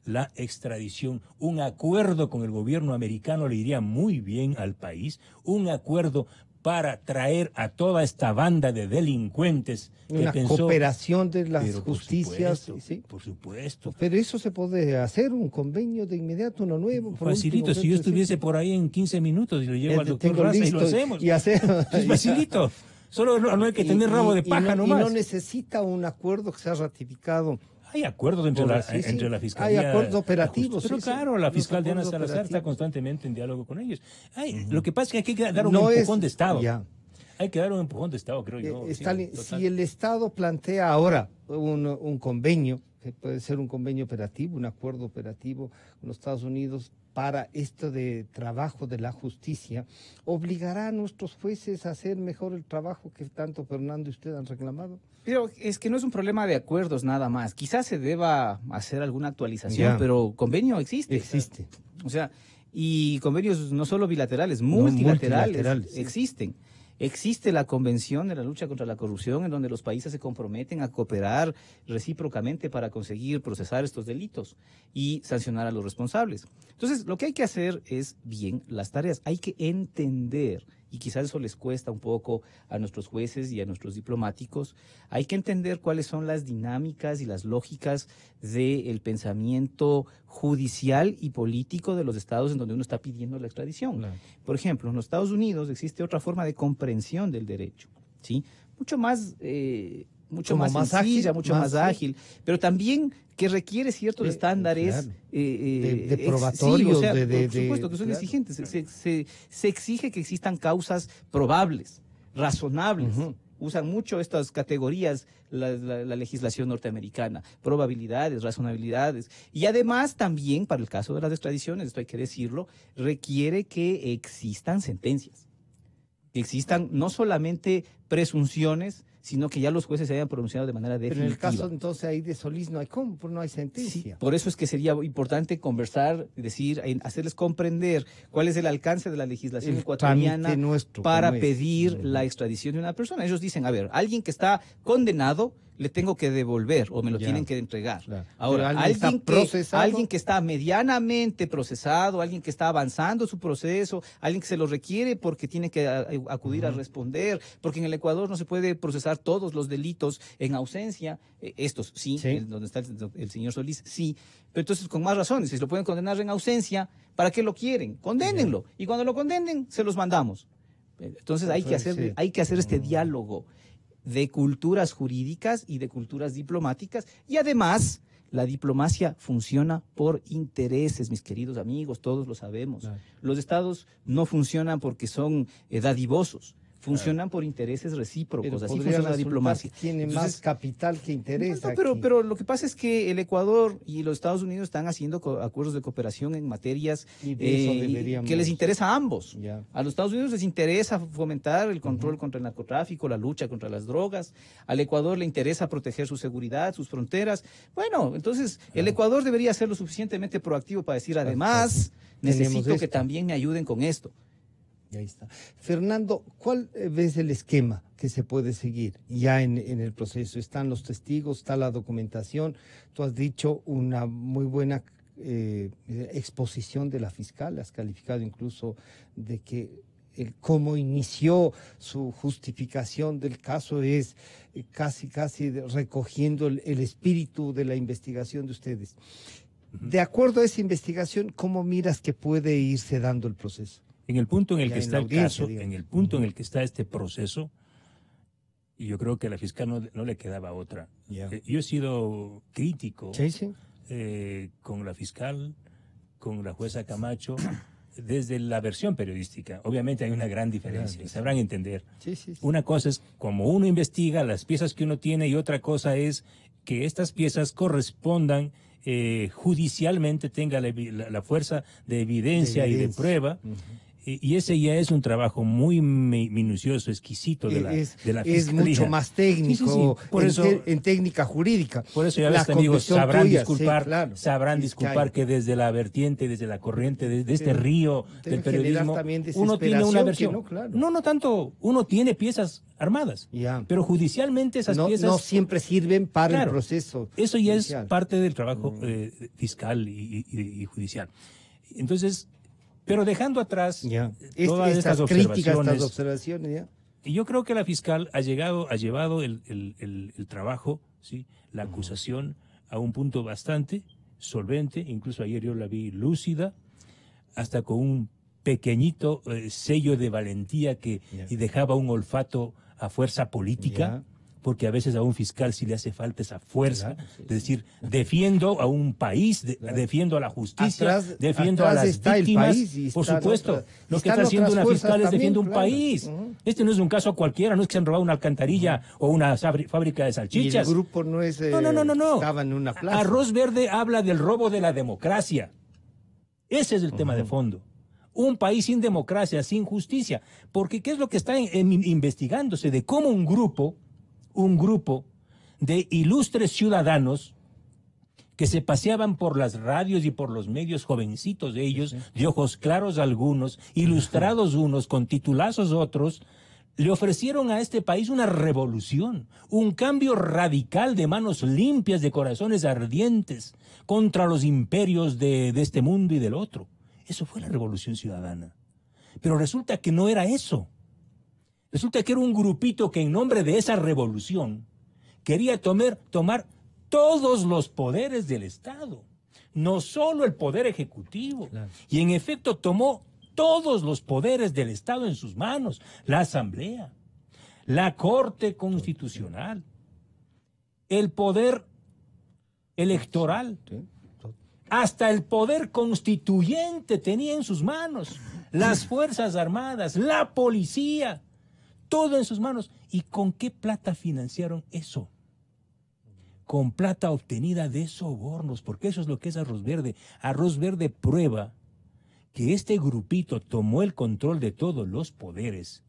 [SPEAKER 18] la extradición. Un acuerdo con el gobierno americano le iría muy bien al país, un acuerdo para traer a toda esta banda de delincuentes.
[SPEAKER 2] Una cooperación de las justicias.
[SPEAKER 18] Por supuesto.
[SPEAKER 2] Pero eso se puede hacer, un convenio de inmediato, uno nuevo.
[SPEAKER 18] Facilito, si yo estuviese por ahí en 15 minutos y lo llevo al doctor Raza y lo hacemos. Es facilito. Solo no hay que tener rabo de paja nomás.
[SPEAKER 2] Y no necesita un acuerdo que sea ratificado.
[SPEAKER 18] Hay acuerdos entre la Fiscalía.
[SPEAKER 2] Hay acuerdos operativos.
[SPEAKER 18] Pero claro, la fiscal Diana Salazar está constantemente en diálogo con ellos. Lo que pasa es que hay que dar un empujón de Estado. Hay que dar un empujón de Estado, creo yo.
[SPEAKER 2] Si el Estado plantea ahora un convenio, que puede ser un convenio operativo, un acuerdo operativo con los Estados Unidos para esto de trabajo de la justicia, obligará a nuestros jueces a hacer mejor el trabajo que tanto Fernando y usted han reclamado.
[SPEAKER 19] Pero es que no es un problema de acuerdos nada más. Quizás se deba hacer alguna actualización, pero convenio existe.
[SPEAKER 2] Existe.
[SPEAKER 19] O sea, y convenios no solo bilaterales, multilaterales. Existen. Existe la Convención de la Lucha contra la Corrupción, en donde los países se comprometen a cooperar recíprocamente para conseguir procesar estos delitos y sancionar a los responsables. Entonces, lo que hay que hacer es bien las tareas. Hay que entender, y quizás eso les cuesta un poco a nuestros jueces y a nuestros diplomáticos, hay que entender cuáles son las dinámicas y las lógicas del pensamiento judicial y político de los estados en donde uno está pidiendo la extradición. Claro. Por ejemplo, en los Estados Unidos existe otra forma de comprensión del derecho, ¿sí? Mucho más sencilla, mucho más ágil, pero también que requiere ciertos estándares
[SPEAKER 2] de probatorios.
[SPEAKER 19] Sí, o sea, por supuesto que son exigentes. Se exige que existan causas probables, razonables. Usan mucho estas categorías la legislación norteamericana, probabilidades, razonabilidades, y además también para el caso de las extradiciones, esto hay que decirlo, requiere que existan sentencias, que existan no solamente presunciones, sino que ya los jueces se hayan pronunciado de manera definitiva.
[SPEAKER 2] Pero en el caso entonces ahí de Solís no hay cómo, no hay sentencia.
[SPEAKER 19] Sí, por eso es que sería importante conversar, decir, hacerles comprender cuál es el alcance de la legislación ecuatoriana para pedir la extradición de una persona. Ellos dicen, a ver, alguien que está condenado le tengo que devolver o me lo tienen que entregar. Claro. Ahora, alguien que está medianamente procesado, alguien que está avanzando su proceso, alguien que se lo requiere porque tiene que acudir a responder, porque en el Ecuador no se puede procesar todos los delitos en ausencia, estos sí, donde está el señor Solís, sí, pero entonces con más razones, si lo pueden condenar en ausencia, ¿para qué lo quieren? Condénenlo, y cuando lo condenen, se los mandamos. Entonces hay que hacer este diálogo de culturas jurídicas y de culturas diplomáticas, y además la diplomacia funciona por intereses, mis queridos amigos, todos lo sabemos. Claro. Los estados no funcionan porque son dadivosos, funcionan por intereses recíprocos, así funciona la diplomacia.
[SPEAKER 2] Tiene más capital que interés.
[SPEAKER 19] Pero lo que pasa es que el Ecuador y los Estados Unidos están haciendo acuerdos de cooperación en materias que les interesa a ambos. Ya. A los Estados Unidos les interesa fomentar el control contra el narcotráfico, la lucha contra las drogas. Al Ecuador le interesa proteger su seguridad, sus fronteras. Bueno, entonces el Ecuador debería ser lo suficientemente proactivo para decir, además, necesito que también me ayuden con esto.
[SPEAKER 2] Ahí está. Fernando, ¿cuál ves el esquema que se puede seguir ya en el proceso? Están los testigos, está la documentación. Tú has dicho una muy buena exposición de la fiscal, has calificado incluso de que cómo inició su justificación del caso es casi recogiendo el espíritu de la investigación de ustedes. De acuerdo a esa investigación, ¿cómo miras que puede irse dando el proceso?
[SPEAKER 18] En el punto en el que está el caso, en el punto en el que está este proceso, y yo creo que a la fiscal no le quedaba otra. Yo he sido crítico con la fiscal, con la jueza Camacho, desde la versión periodística. Obviamente hay una gran diferencia, sabrán entender. Una cosa es como uno investiga las piezas que uno tiene, y otra cosa es que estas piezas correspondan judicialmente, tenga la fuerza de evidencia y de prueba. Y ese ya es un trabajo muy minucioso, exquisito de la fiscalía.
[SPEAKER 2] Es mucho más técnico, Por eso, en técnica jurídica.
[SPEAKER 18] Por eso ya ves, amigos, sabrán disculpar que desde la vertiente, desde la corriente, de este río del periodismo, uno tiene una versión. No tanto, uno tiene piezas armadas, pero judicialmente esas piezas
[SPEAKER 2] no siempre sirven para el proceso.
[SPEAKER 18] Eso ya es parte del trabajo fiscal y judicial. Entonces, pero dejando atrás todas estas observaciones, y yo creo que la fiscal ha llevado el trabajo, ¿sí?, la acusación a un punto bastante solvente. Incluso ayer yo la vi lúcida, hasta con un pequeñito sello de valentía y dejaba un olfato a fuerza política. Porque a veces a un fiscal sí le hace falta esa fuerza, es decir, defiendo a un país, defiendo a la justicia, defiendo a las víctimas. Por supuesto, lo que está haciendo una fiscal es defiendo un país. Este no es un caso cualquiera, no es que se han robado una alcantarilla o una fábrica de salchichas.
[SPEAKER 2] Y el grupo no es...
[SPEAKER 18] No.
[SPEAKER 2] Estaba en una plaza.
[SPEAKER 18] Arroz Verde habla del robo de la democracia. Ese es el tema de fondo. Un país sin democracia, sin justicia. Porque ¿qué es lo que está investigándose? De cómo un grupo de ilustres ciudadanos que se paseaban por las radios y por los medios, jovencitos de ellos, de ojos claros algunos, ilustrados unos, con titulazos otros, le ofrecieron a este país una revolución, un cambio radical de manos limpias, de corazones ardientes, contra los imperios de este mundo y del otro. Eso fue la Revolución Ciudadana. Pero resulta que no era eso. Resulta que era un grupito que en nombre de esa revolución quería tomar todos los poderes del Estado, no solo el poder ejecutivo. Y en efecto tomó todos los poderes del Estado en sus manos: la Asamblea, la Corte Constitucional, el poder electoral, hasta el poder constituyente tenía en sus manos, las Fuerzas Armadas, la policía. Todo en sus manos. ¿Y con qué plata financiaron eso? Con plata obtenida de sobornos, porque eso es lo que es Arroz Verde. Arroz Verde prueba que este grupito tomó el control de todos los poderes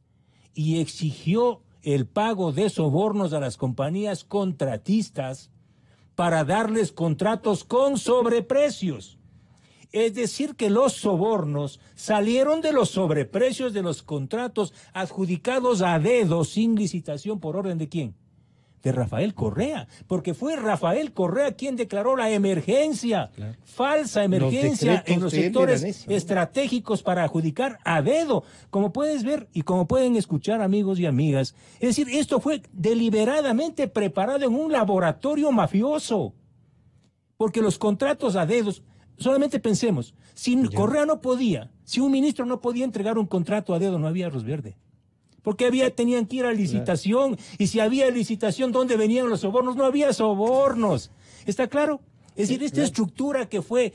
[SPEAKER 18] y exigió el pago de sobornos a las compañías contratistas para darles contratos con sobreprecios. Es decir, que los sobornos salieron de los sobreprecios de los contratos adjudicados a dedo, sin licitación, ¿por orden de quién? De Rafael Correa, porque fue Rafael Correa quien declaró la emergencia, falsa emergencia en los sectores estratégicos para adjudicar a dedo, como puedes ver y como pueden escuchar, amigos y amigas. Es decir, esto fue deliberadamente preparado en un laboratorio mafioso, porque los contratos a dedos, solamente pensemos, si Correa no podía, si un ministro no podía entregar un contrato a dedo, no había Arroz Verde. porque tenían que ir a licitación, y si había licitación, ¿dónde venían los sobornos? No había sobornos, ¿está claro? Es decir, esta estructura que fue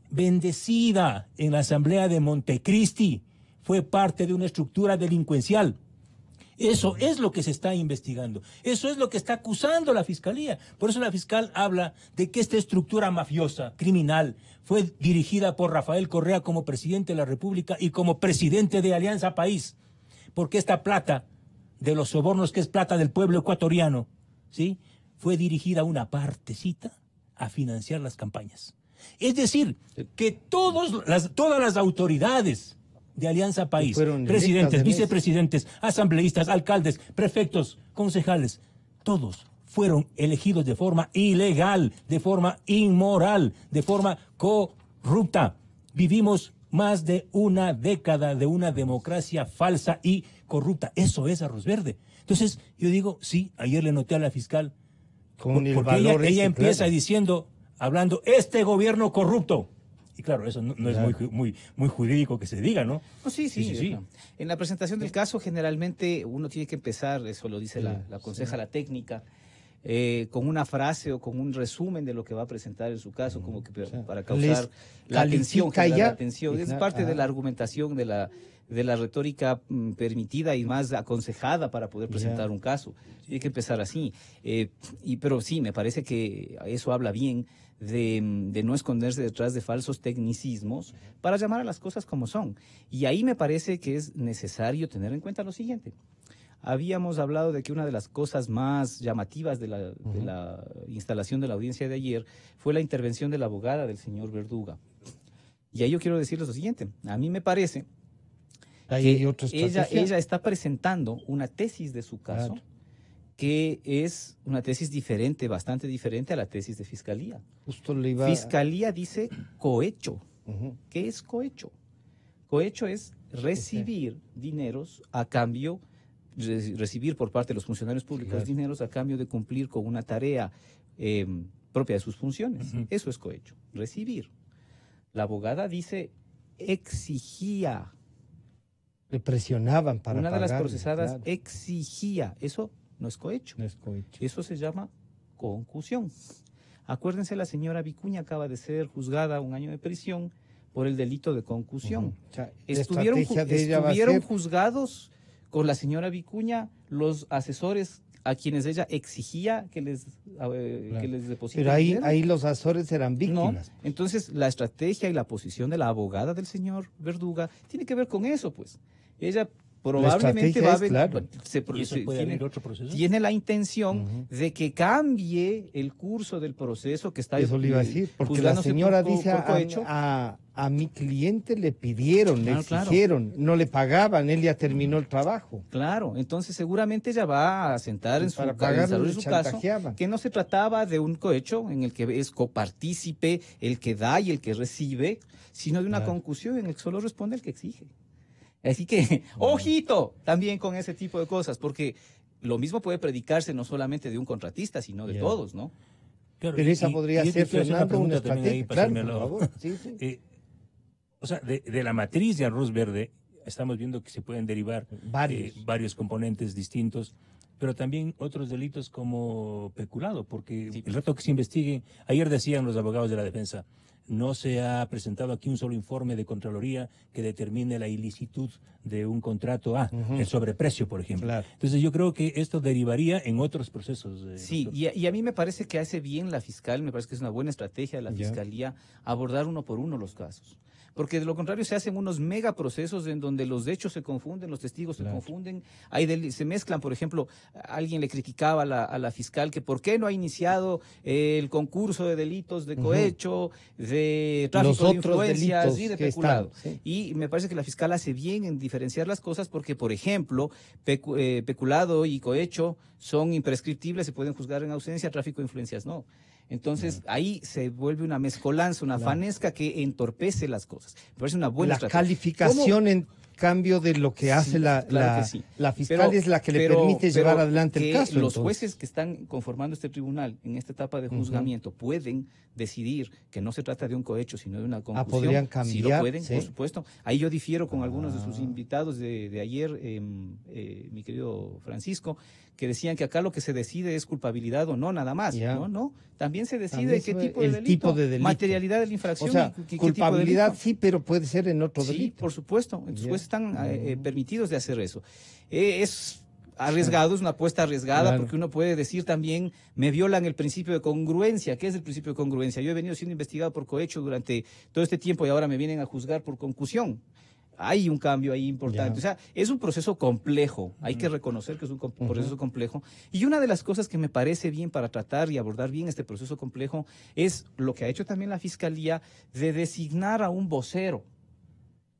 [SPEAKER 18] bendecida en la Asamblea de Montecristi fue parte de una estructura delincuencial. Eso es lo que se está investigando. Eso es lo que está acusando la Fiscalía. Por eso la fiscal habla de que esta estructura mafiosa, criminal, fue dirigida por Rafael Correa como presidente de la República y como presidente de Alianza País. Porque esta plata de los sobornos, que es plata del pueblo ecuatoriano, ¿sí?, fue dirigida una partecita a financiar las campañas. Es decir, que todas las autoridades de Alianza País, presidentes, vicepresidentes, asambleístas, alcaldes, prefectos, concejales, todos fueron elegidos de forma ilegal, de forma inmoral, de forma corrupta. Vivimos más de una década de una democracia falsa y corrupta. Eso es arroz verde. Entonces, yo digo, sí, ayer le noté a la fiscal, porque ella empieza diciendo, hablando, este gobierno corrupto. Y claro, eso no es muy jurídico que se diga, ¿no?
[SPEAKER 19] No, sí. En la presentación del caso, generalmente uno tiene que empezar, eso lo dice la conseja, la técnica, con una frase o con un resumen de lo que va a presentar en su caso, como que para causar la atención. Es parte de la argumentación, de la retórica permitida y más aconsejada para poder presentar un caso. Tiene que empezar así. Pero sí, me parece que eso habla bien de no esconderse detrás de falsos tecnicismos para llamar a las cosas como son. Y ahí me parece que es necesario tener en cuenta lo siguiente. Habíamos hablado de que una de las cosas más llamativas de la instalación de la audiencia de ayer fue la intervención de la abogada del señor Verduga. Y ahí yo quiero decirles lo siguiente. A mí me parece que ella está presentando una tesis de su caso, que es una tesis diferente, bastante diferente a la tesis de Fiscalía. Fiscalía dice cohecho. ¿Qué es cohecho? Cohecho es recibir dineros a cambio, recibir por parte de los funcionarios públicos dineros a cambio de cumplir con una tarea propia de sus funciones. Eso es cohecho, recibir. La abogada dice exigía.
[SPEAKER 2] Le presionaban para
[SPEAKER 19] Una
[SPEAKER 2] pagar,
[SPEAKER 19] de las procesadas exigía. Eso no es cohecho. Eso se llama concusión. Acuérdense, la señora Vicuña acaba de ser juzgada 1 año de prisión por el delito de concusión. O sea, estuvieron juzgados con la señora Vicuña los asesores a quienes ella exigía que les depositen.
[SPEAKER 2] Pero ahí los asesores eran víctimas.
[SPEAKER 19] No. Entonces, la estrategia y la posición de la abogada del señor Verduga tiene que ver con eso, pues. Ella probablemente va a ver, tiene la intención de que cambie el curso del proceso que está.
[SPEAKER 2] Eso le iba a decir, porque la señora dice a mi cliente le pidieron, le exigieron, no le pagaban, él ya terminó el trabajo.
[SPEAKER 19] Claro, entonces seguramente ella va a sentar en su caso que no se trataba de un cohecho en el que es copartícipe el que da y el que recibe, sino de una concusión en el que solo responde el que exige. Así que, ojito también con ese tipo de cosas, porque lo mismo puede predicarse no solamente de un contratista, sino de todos, ¿no?
[SPEAKER 2] Claro, pero esa podría ser, Fernando, una estrategia. Claro, por favor. Sí.
[SPEAKER 18] O sea, de la matriz de arroz verde, estamos viendo que se pueden derivar varios componentes distintos, pero también otros delitos como peculado, porque el rato que se investigue, ayer decían los abogados de la defensa, no se ha presentado aquí un solo informe de Contraloría que determine la ilicitud de un contrato, el sobreprecio, por ejemplo. Claro. Entonces yo creo que esto derivaría en otros procesos.
[SPEAKER 19] Sí, y a mí me parece que hace bien la fiscal, me parece que es una buena estrategia de la Fiscalía abordar uno por uno los casos. Porque de lo contrario se hacen unos megaprocesos en donde los hechos se confunden, los testigos se confunden, se mezclan. Por ejemplo, alguien le criticaba a la fiscal que por qué no ha iniciado el concurso de delitos de cohecho, de tráfico de influencias y de peculado. Y me parece que la fiscal hace bien en diferenciar las cosas porque, por ejemplo, peculado y cohecho son imprescriptibles, se pueden juzgar en ausencia, tráfico de influencias no. Entonces, ahí se vuelve una mezcolanza, una fanesca que entorpece las cosas. Me parece una buena estrategia.
[SPEAKER 2] La calificación cambio de lo que hace la fiscal es la que le permite llevar adelante el caso.
[SPEAKER 19] Los jueces que están conformando este tribunal en esta etapa de juzgamiento pueden decidir que no se trata de un cohecho, sino de una conclusión.
[SPEAKER 2] Podrían cambiar.
[SPEAKER 19] Sí lo pueden, por supuesto. Ahí yo difiero con algunos de sus invitados de ayer, mi querido Francisco, que decían que acá lo que se decide es culpabilidad o no, nada más. No, también se decide qué tipo de delito, materialidad de la infracción.
[SPEAKER 2] O sea,
[SPEAKER 19] qué
[SPEAKER 2] culpabilidad
[SPEAKER 19] tipo de
[SPEAKER 2] sí, pero puede ser en otro delito.
[SPEAKER 19] Sí, por supuesto. Entonces, pues están permitidos de hacer eso. Es arriesgado, es una apuesta arriesgada, porque uno puede decir también, me violan el principio de congruencia. ¿Qué es el principio de congruencia? Yo he venido siendo investigado por cohecho durante todo este tiempo y ahora me vienen a juzgar por concusión. Hay un cambio ahí importante. O sea, es un proceso complejo. Hay que reconocer que es un proceso complejo. Y una de las cosas que me parece bien para tratar y abordar bien este proceso complejo es lo que ha hecho también la Fiscalía de designar a un vocero.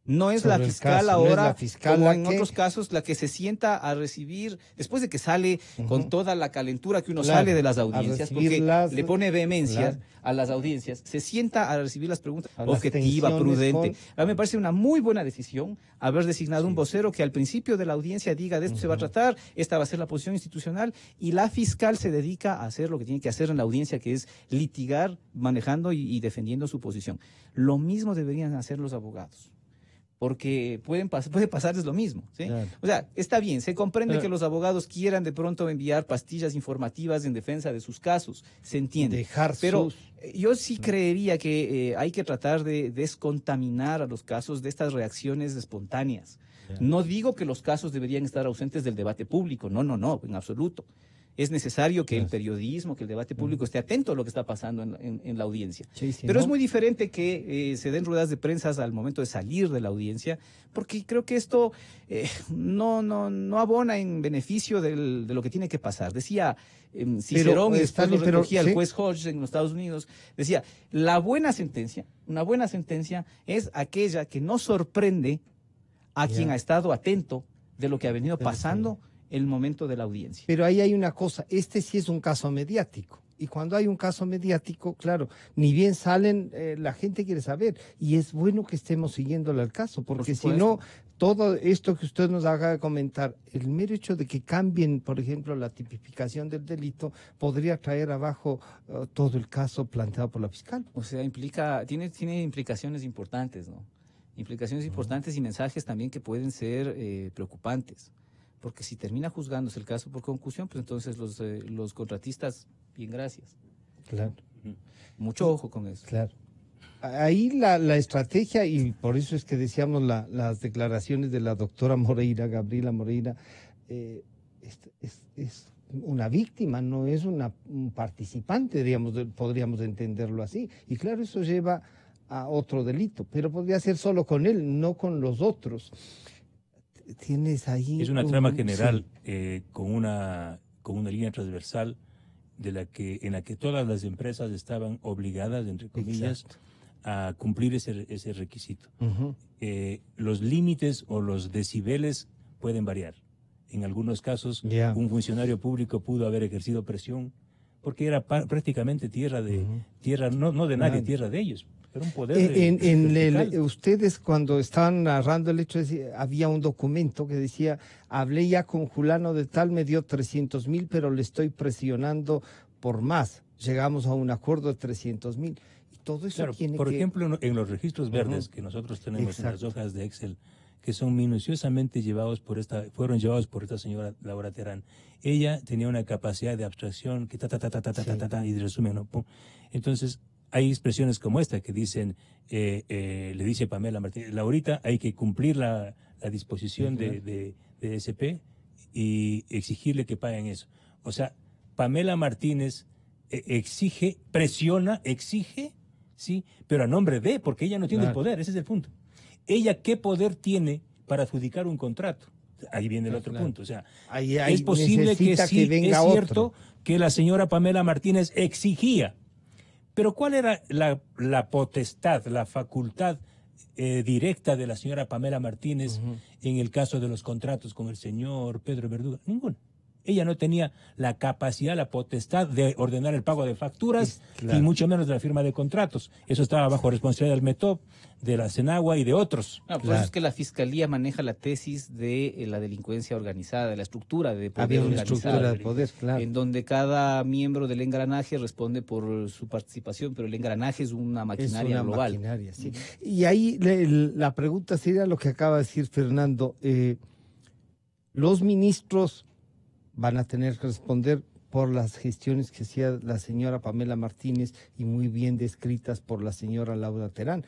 [SPEAKER 19] No es la fiscal ahora, como en otros casos, la que se sienta a recibir, después de que sale con toda la calentura que uno sale de las audiencias, porque le pone vehemencia a las audiencias, se sienta a recibir las preguntas objetiva, prudente. A mí me parece una muy buena decisión haber designado un vocero que al principio de la audiencia diga de esto se va a tratar, esta va a ser la posición institucional, y la fiscal se dedica a hacer lo que tiene que hacer en la audiencia, que es litigar, manejando y defendiendo su posición. Lo mismo deberían hacer los abogados, porque puede pasarles lo mismo, ¿sí? Claro. O sea, está bien, se comprende que los abogados quieran de pronto enviar pastillas informativas en defensa de sus casos, se entiende. Pero yo sí creería que hay que tratar de descontaminar a los casos de estas reacciones espontáneas. No digo que los casos deberían estar ausentes del debate público, no, en absoluto. Es necesario que el periodismo, que el debate público esté atento a lo que está pasando en la audiencia. Pero es muy diferente que se den ruedas de prensa al momento de salir de la audiencia, porque creo que esto no abona en beneficio de lo que tiene que pasar. Decía Cicerón, y después lo recogía el juez Hodge en los Estados Unidos, decía, una buena sentencia es aquella que no sorprende a quien ha estado atento de lo que ha venido pasando el momento de la audiencia.
[SPEAKER 2] Pero ahí hay una cosa, este sí es un caso mediático, y cuando hay un caso mediático, claro, ni bien salen, la gente quiere saber, y es bueno que estemos siguiéndole al caso, porque si no, todo esto que usted nos acaba de comentar, el mero hecho de que cambien, por ejemplo, la tipificación del delito, podría traer abajo todo el caso planteado por la fiscal.
[SPEAKER 19] O sea, tiene implicaciones importantes, ¿no? Implicaciones importantes y mensajes también que pueden ser preocupantes. Porque si termina juzgándose el caso por concusión, pues entonces los contratistas, bien, gracias.
[SPEAKER 2] Claro.
[SPEAKER 19] Mucho ojo con eso.
[SPEAKER 2] Claro. Ahí la estrategia, y por eso es que decíamos las declaraciones de la doctora Moreira, Gabriela Moreira, es una víctima, no es un participante, podríamos entenderlo así. Y claro, eso lleva a otro delito, pero podría ser solo con él, no con los otros. Tienes ahí
[SPEAKER 18] es una trama general con una línea transversal en la que todas las empresas estaban obligadas, entre comillas, a cumplir ese requisito. Los límites o los decibeles pueden variar. En algunos casos, un funcionario público pudo haber ejercido presión porque era prácticamente tierra no de nadie, tierra de ellos. Era un poder
[SPEAKER 2] ustedes cuando estaban narrando el hecho, había un documento que decía, hablé ya con Julano de tal, me dio 300.000, pero le estoy presionando por más. Llegamos a un acuerdo de 300.000. Y todo eso
[SPEAKER 18] por ejemplo, en los registros verdes que nosotros tenemos en las hojas de Excel, que son minuciosamente fueron llevados por esta señora Laura Terán. Ella tenía una capacidad de abstracción que y de resumen, ¿no? Entonces, hay expresiones como esta que dicen, le dice Pamela Martínez, Laurita, hay que cumplir la disposición de SP y exigirle que paguen eso. O sea, Pamela Martínez exige, presiona, exige, sí, pero a nombre de, porque ella no tiene el poder, ese es el punto. ¿Ella qué poder tiene para adjudicar un contrato? Ahí viene el otro punto. O sea, es posible que sí, es cierto que la señora Pamela Martínez exigía. Pero ¿cuál era la potestad, la facultad directa de la señora Pamela Martínez en el caso de los contratos con el señor Pedro Verduga? Ninguna. Ella no tenía la capacidad, la potestad de ordenar el pago de facturas,
[SPEAKER 2] claro,
[SPEAKER 18] y mucho menos de la firma de contratos. Eso estaba bajo responsabilidad del METOP, de la Senagua y de otros.
[SPEAKER 19] No, por eso es que la Fiscalía maneja la tesis de la delincuencia organizada, de la estructura de poder
[SPEAKER 2] Había una
[SPEAKER 19] organizada,
[SPEAKER 2] estructura de poder, claro,
[SPEAKER 19] en donde cada miembro del engranaje responde por su participación, pero el engranaje es una maquinaria global.
[SPEAKER 2] Maquinaria, sí. Y ahí la pregunta sería lo que acaba de decir Fernando. Los ministros van a tener que responder por las gestiones que hacía la señora Pamela Martínez y muy bien descritas por la señora Laura Terán.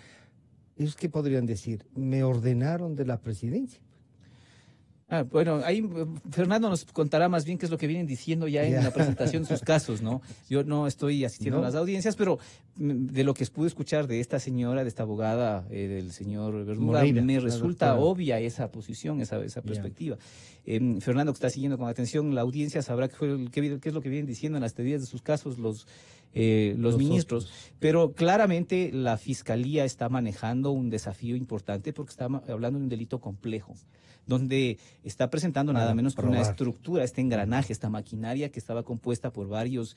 [SPEAKER 2] ¿Ellos qué podrían decir? Me ordenaron de la presidencia.
[SPEAKER 19] Bueno, ahí Fernando nos contará más bien qué es lo que vienen diciendo ya en la presentación de sus casos, ¿no? Yo no estoy asistiendo a las audiencias, pero de lo que pude escuchar de esta señora, de esta abogada, del señor Verduga, me resulta obvia esa posición, esa perspectiva. Fernando, que está siguiendo con atención la audiencia, sabrá qué es lo que vienen diciendo en las teorías de sus casos los ministros, pero claramente la Fiscalía está manejando un desafío importante porque está hablando de un delito complejo, donde está presentando nada menos que una estructura, este engranaje, esta maquinaria que estaba compuesta por varios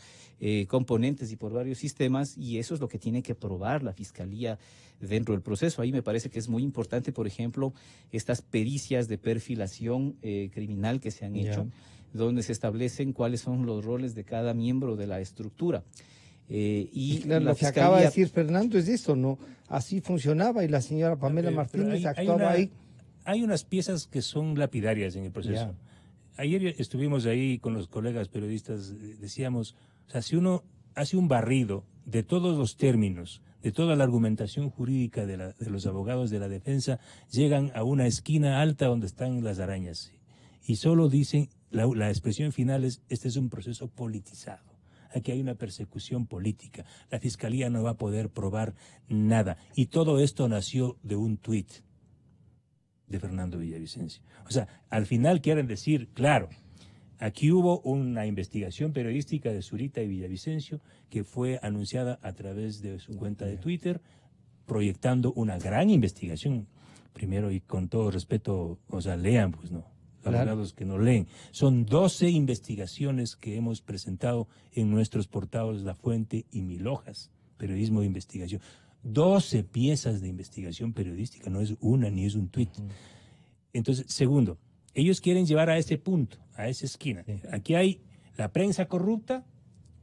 [SPEAKER 19] componentes y por varios sistemas, y eso es lo que tiene que probar la Fiscalía dentro del proceso. Ahí me parece que es muy importante, por ejemplo, estas pericias de perfilación criminal que se han hecho, donde se establecen cuáles son los roles de cada miembro de la estructura. Y
[SPEAKER 2] claro, lo que acaba de decir Fernando es eso, ¿no? Así funcionaba y la señora Pamela Martínez actuaba ahí.
[SPEAKER 18] Hay unas piezas que son lapidarias en el proceso. Ayer estuvimos ahí con los colegas periodistas, decíamos, o sea, si uno hace un barrido de todos los términos, de toda la argumentación jurídica de los abogados de la defensa, llegan a una esquina alta donde están las arañas. Y solo dicen, la expresión final es, este es un proceso politizado. Aquí hay una persecución política. La Fiscalía no va a poder probar nada. Y todo esto nació de un tuit de Fernando Villavicencio. O sea, al final quieren decir, claro, aquí hubo una investigación periodística de Zurita y Villavicencio que fue anunciada a través de su cuenta de Twitter, proyectando una gran investigación. Primero, y con todo respeto, o sea, lean, pues no. Abogados que no leen. Son 12 investigaciones que hemos presentado en nuestros portales La Fuente y Mil Hojas, periodismo de investigación. 12 piezas de investigación periodística, no es una ni es un tuit. Entonces, segundo, ellos quieren llevar a ese punto, a esa esquina. Aquí hay la prensa corrupta,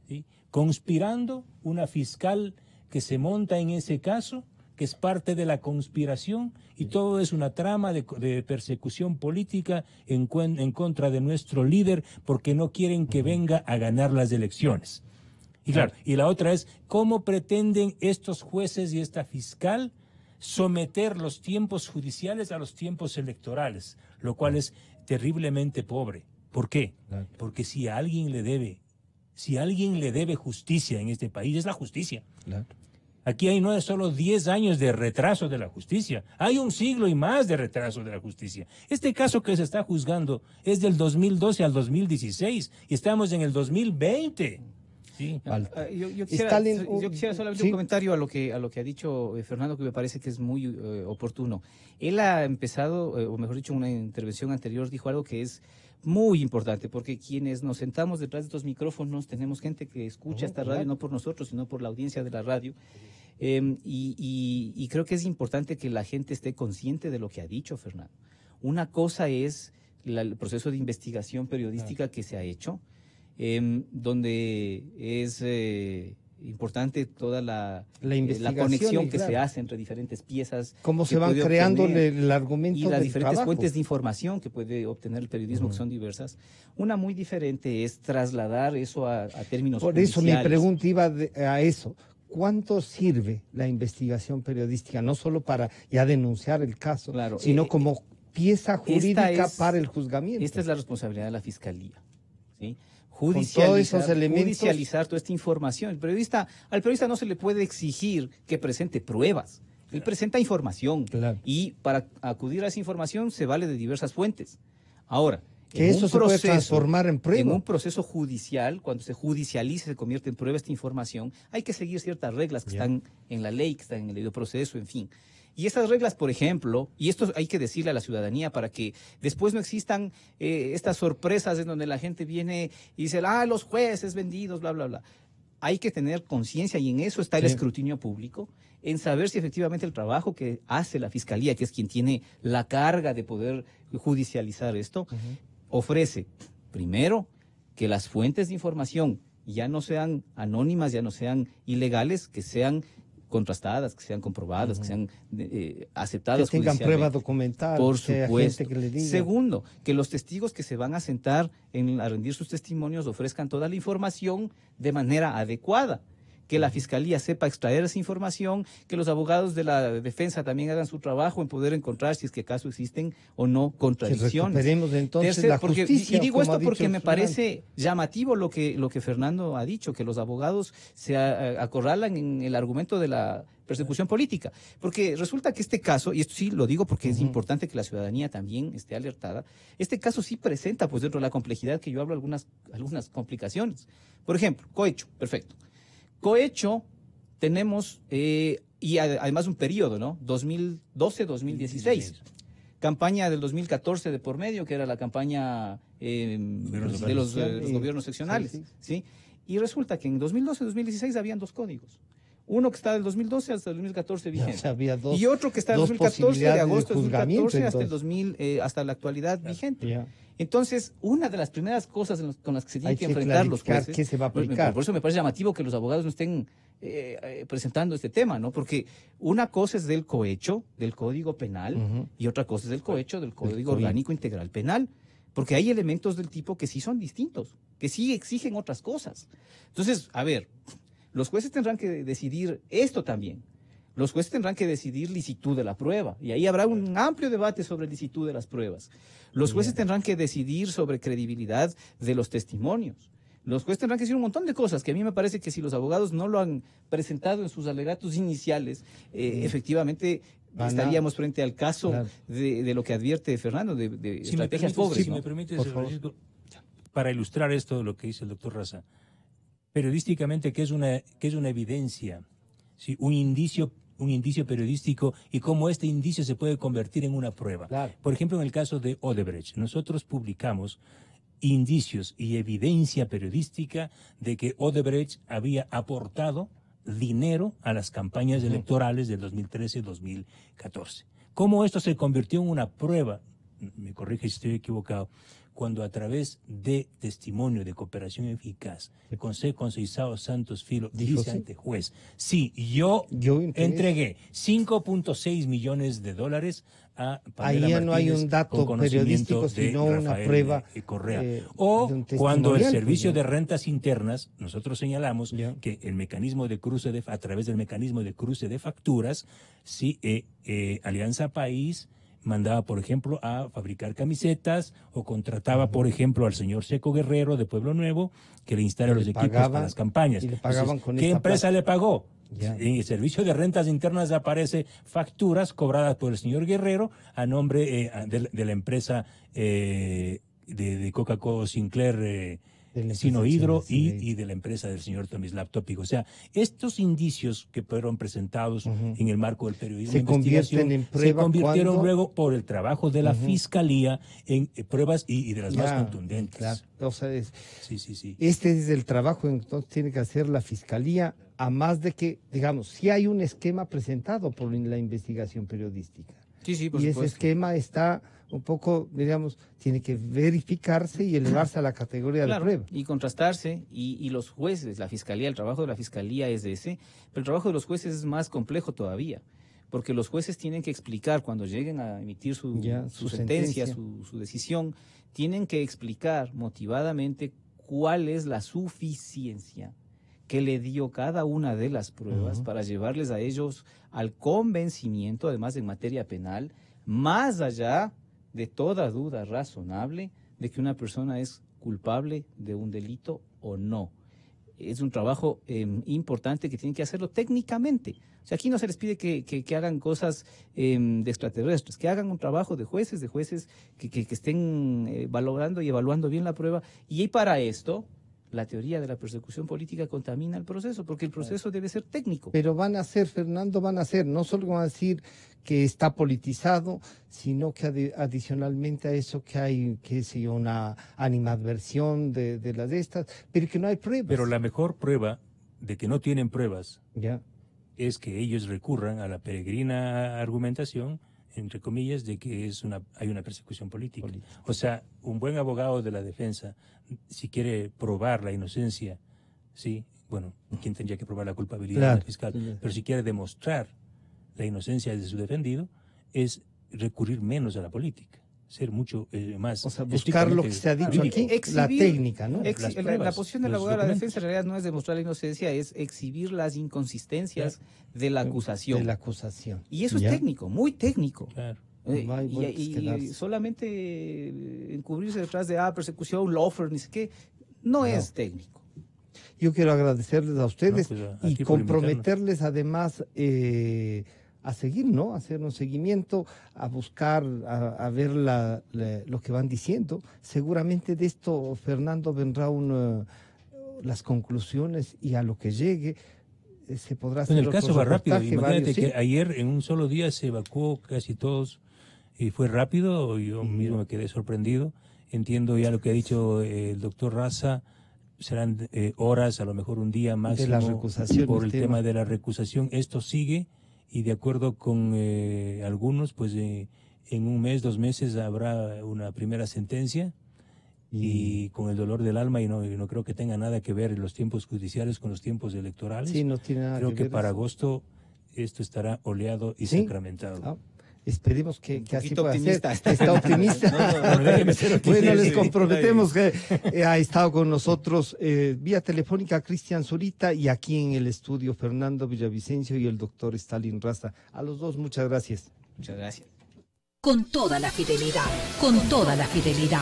[SPEAKER 18] ¿sí?, conspirando, una fiscal que se monta en ese caso, que es parte de la conspiración, y todo es una trama de persecución política en contra de nuestro líder porque no quieren que venga a ganar las elecciones. Y claro, y la otra es, ¿cómo pretenden estos jueces y esta fiscal someter los tiempos judiciales a los tiempos electorales? Lo cual es terriblemente pobre. ¿Por qué? Porque si alguien le debe justicia en este país, es la justicia. Aquí no es solo 10 años de retraso de la justicia, hay un siglo y más de retraso de la justicia. Este caso que se está juzgando es del 2012 al 2016 y estamos en el 2020. Sí.
[SPEAKER 19] Yo quisiera solamente un comentario a lo que ha dicho Fernando, que me parece que es muy oportuno. Él ha empezado, o mejor dicho, en una intervención anterior dijo algo que es muy importante, porque quienes nos sentamos detrás de estos micrófonos tenemos gente que escucha esta radio, no por nosotros, sino por la audiencia de la radio. Y creo que es importante que la gente esté consciente de lo que ha dicho Fernando. Una cosa es el proceso de investigación periodística que se ha hecho, donde es importante toda la conexión que se hace entre diferentes piezas.
[SPEAKER 2] Cómo se van creando el argumento
[SPEAKER 19] y las diferentes fuentes de información que puede obtener el periodismo, que son diversas. Una muy diferente es trasladar eso a términos judiciales.
[SPEAKER 2] Por eso mi pregunta iba a eso. ¿Cuánto sirve la investigación periodística? No solo para ya denunciar el caso, sino como pieza jurídica para el juzgamiento.
[SPEAKER 19] Esta es la responsabilidad de la Fiscalía, ¿sí?
[SPEAKER 2] Judicializar
[SPEAKER 19] toda esta información. Al periodista no se le puede exigir que presente pruebas. Él presenta información y para acudir a esa información se vale de diversas fuentes. Ahora,
[SPEAKER 2] que eso se puede transformar en prueba.
[SPEAKER 19] En un proceso judicial, cuando se judicializa, se convierte en prueba esta información, hay que seguir ciertas reglas que están en la ley, que están en el debido proceso, en fin. Y esas reglas, por ejemplo, y esto hay que decirle a la ciudadanía para que después no existan estas sorpresas en donde la gente viene y dice, los jueces vendidos, bla, bla, bla. Hay que tener conciencia, y en eso está el escrutinio público, en saber si efectivamente el trabajo que hace la Fiscalía, que es quien tiene la carga de poder judicializar esto, ofrece, primero, que las fuentes de información ya no sean anónimas, ya no sean ilegales, que sean contrastadas, que sean comprobadas, que sean aceptadas
[SPEAKER 2] que tengan
[SPEAKER 19] judicialmente.
[SPEAKER 2] prueba documental,
[SPEAKER 19] por
[SPEAKER 2] que
[SPEAKER 19] supuesto.
[SPEAKER 2] Gente que le diga.
[SPEAKER 19] Segundo, que los testigos que se van a sentar a rendir sus testimonios ofrezcan toda la información de manera adecuada, que la Fiscalía sepa extraer esa información, que los abogados de la defensa también hagan su trabajo en poder encontrar si es que acaso existen o no contradicciones.
[SPEAKER 2] Que recuperemos entonces
[SPEAKER 19] Tercero,
[SPEAKER 2] la justicia.
[SPEAKER 19] Y digo esto porque me
[SPEAKER 2] Fernando.
[SPEAKER 19] parece llamativo lo que Fernando ha dicho, que los abogados se acorralan en el argumento de la persecución política. Porque resulta que este caso, y esto sí lo digo porque es importante que la ciudadanía también esté alertada, este caso sí presenta, pues dentro de la complejidad que yo hablo, algunas complicaciones. Por ejemplo, cohecho, perfecto. Cohecho tenemos, y además un periodo, ¿no? 2012-2016. Campaña del 2014 de por medio, que era la campaña de los gobiernos seccionales. ¿Sí? Y resulta que en 2012-2016 habían dos códigos. Uno que está del 2012 hasta el 2014 vigente.
[SPEAKER 2] Había dos,
[SPEAKER 19] y otro que está del 2014, de agosto de 2014 hasta, hasta la actualidad vigente. Entonces, una de las primeras cosas con las que se tienen que enfrentar los jueces,
[SPEAKER 2] ¿qué se va a aplicar?
[SPEAKER 19] Por eso me parece llamativo que los abogados no estén presentando este tema, ¿no? Porque una cosa es del cohecho, del Código Penal, y otra cosa es del cohecho, del Código Orgánico Integral Penal, porque hay elementos del tipo que sí son distintos, que sí exigen otras cosas. Entonces, a ver, los jueces tendrán que decidir esto también. Los jueces tendrán que decidir licitud de la prueba, y ahí habrá un amplio debate sobre licitud de las pruebas. Los jueces tendrán que decidir sobre credibilidad de los testimonios. Los jueces tendrán que decir un montón de cosas que a mí me parece que si los abogados no lo han presentado en sus alegatos iniciales, efectivamente estaríamos frente al caso de lo que advierte Fernando, de estrategias pobres.
[SPEAKER 18] Si me permites, Francisco, para ilustrar esto, lo que dice el doctor Raza, periodísticamente, ¿qué es una evidencia? ¿Sí? Un indicio periodístico, y cómo este indicio se puede convertir en una prueba. Claro. Por ejemplo, en el caso de Odebrecht, nosotros publicamos indicios y evidencia periodística de que Odebrecht había aportado dinero a las campañas electorales del 2013-2014. ¿Cómo esto se convirtió en una prueba? Me corrige si estoy equivocado. Cuando a través de testimonio de cooperación eficaz, el Consejo Conceição Santos Filho dice ante juez, sí, yo entregué $5.6 millones a Pamela
[SPEAKER 2] Ahí ya no hay un dato periodístico, sino una prueba.
[SPEAKER 18] Correa. O cuando el Servicio de Rentas Internas, nosotros señalamos que el mecanismo de cruce a través del mecanismo de cruce de facturas, sí, Alianza País mandaba, por ejemplo, a fabricar camisetas, o contrataba, por ejemplo, al señor Seco Guerrero de Pueblo Nuevo que le instalara los equipos para las campañas.
[SPEAKER 2] Entonces,
[SPEAKER 18] ¿qué empresa le pagó? En el Servicio de Rentas Internas aparece facturas cobradas por el señor Guerrero a nombre de la empresa de Coca-Cola Sinclair, Sino Hidro y de la empresa del señor Tomislav Topic. O sea, estos indicios que fueron presentados en el marco del periodismo de investigación se convirtieron luego por el trabajo de la Fiscalía en pruebas y de las más contundentes.
[SPEAKER 2] Claro. O sea,
[SPEAKER 18] sí.
[SPEAKER 2] Este es el trabajo entonces tiene que hacer la Fiscalía, a más de que, digamos, si hay un esquema presentado por la investigación periodística.
[SPEAKER 19] Sí, por
[SPEAKER 2] y
[SPEAKER 19] supuesto.
[SPEAKER 2] Ese esquema está un poco, digamos, tiene que verificarse y elevarse a la categoría de prueba.
[SPEAKER 19] Y contrastarse, y los jueces, la Fiscalía, el trabajo de la Fiscalía es ese, pero el trabajo de los jueces es más complejo todavía, porque los jueces tienen que explicar, cuando lleguen a emitir su sentencia, su decisión, tienen que explicar motivadamente cuál es la suficiencia que le dio cada una de las pruebas para llevarles a ellos al convencimiento, además en materia penal, más allá de toda duda razonable de que una persona es culpable de un delito o no. Es un trabajo importante que tienen que hacerlo técnicamente. O sea, aquí no se les pide que hagan cosas de extraterrestres, que hagan un trabajo de jueces que estén valorando y evaluando bien la prueba. Y para esto, la teoría de la persecución política contamina el proceso, porque el proceso debe ser técnico.
[SPEAKER 2] Pero van a ser, Fernando, no solo van a decir que está politizado, sino que adicionalmente a eso que hay, qué sé yo, una animadversión de las de estas, pero que no hay pruebas.
[SPEAKER 18] Pero la mejor prueba de que no tienen pruebas
[SPEAKER 2] ya
[SPEAKER 18] es que ellos recurran a la peregrina argumentación, entre comillas, de que hay una persecución política. O sea, un buen abogado de la defensa, si quiere probar la inocencia, sí, bueno, ¿quién tendría que probar la culpabilidad del fiscal? Sí. Pero si quiere demostrar la inocencia de su defendido, es recurrir menos a la política, ser mucho más...
[SPEAKER 2] O sea, buscar lo que se ha dicho aquí, la técnica, ¿no?
[SPEAKER 19] La posición del abogado de la defensa en realidad no es demostrar la inocencia, es exhibir las inconsistencias de la acusación.
[SPEAKER 2] De la acusación.
[SPEAKER 19] Y eso es técnico, muy técnico.
[SPEAKER 18] Claro.
[SPEAKER 19] Y solamente encubrirse detrás de persecución, lawfare, ni sé qué, no es técnico.
[SPEAKER 2] Yo quiero agradecerles a ustedes y comprometerles además a seguir, ¿no? A hacer un seguimiento, a buscar, a ver lo que van diciendo. Seguramente de esto, Fernando, vendrá las conclusiones y a lo que llegue se podrá hacer.
[SPEAKER 18] En el caso va rápido. Imagínate que
[SPEAKER 2] ¿sí?
[SPEAKER 18] ayer en un solo día se evacuó casi todos y fue rápido. Yo mismo me quedé sorprendido. Entiendo ya lo que ha dicho el doctor Raza. Serán horas, a lo mejor un día máximo,
[SPEAKER 2] de la recusación,
[SPEAKER 18] por el tema de la recusación. Esto sigue y de acuerdo con algunos, pues en un mes, 2 meses habrá una primera sentencia y con el dolor del alma, y no creo que tenga nada que ver los tiempos judiciales con los tiempos electorales.
[SPEAKER 2] Sí, no tiene nada
[SPEAKER 18] creo
[SPEAKER 2] que
[SPEAKER 18] que
[SPEAKER 2] ver
[SPEAKER 18] para
[SPEAKER 2] eso.
[SPEAKER 18] agosto esto estará oleado y sacramentado.
[SPEAKER 2] Esperemos que así pueda ser.
[SPEAKER 19] optimista.
[SPEAKER 2] Está optimista.
[SPEAKER 18] Déjeme ser optimista.
[SPEAKER 2] Bueno, les comprometemos que ha estado con nosotros vía telefónica Cristian Zurita y aquí en el estudio Fernando Villavicencio y el doctor Stalin Raza. A los dos, muchas gracias.
[SPEAKER 19] Muchas gracias.
[SPEAKER 4] Con toda la fidelidad, con toda la fidelidad.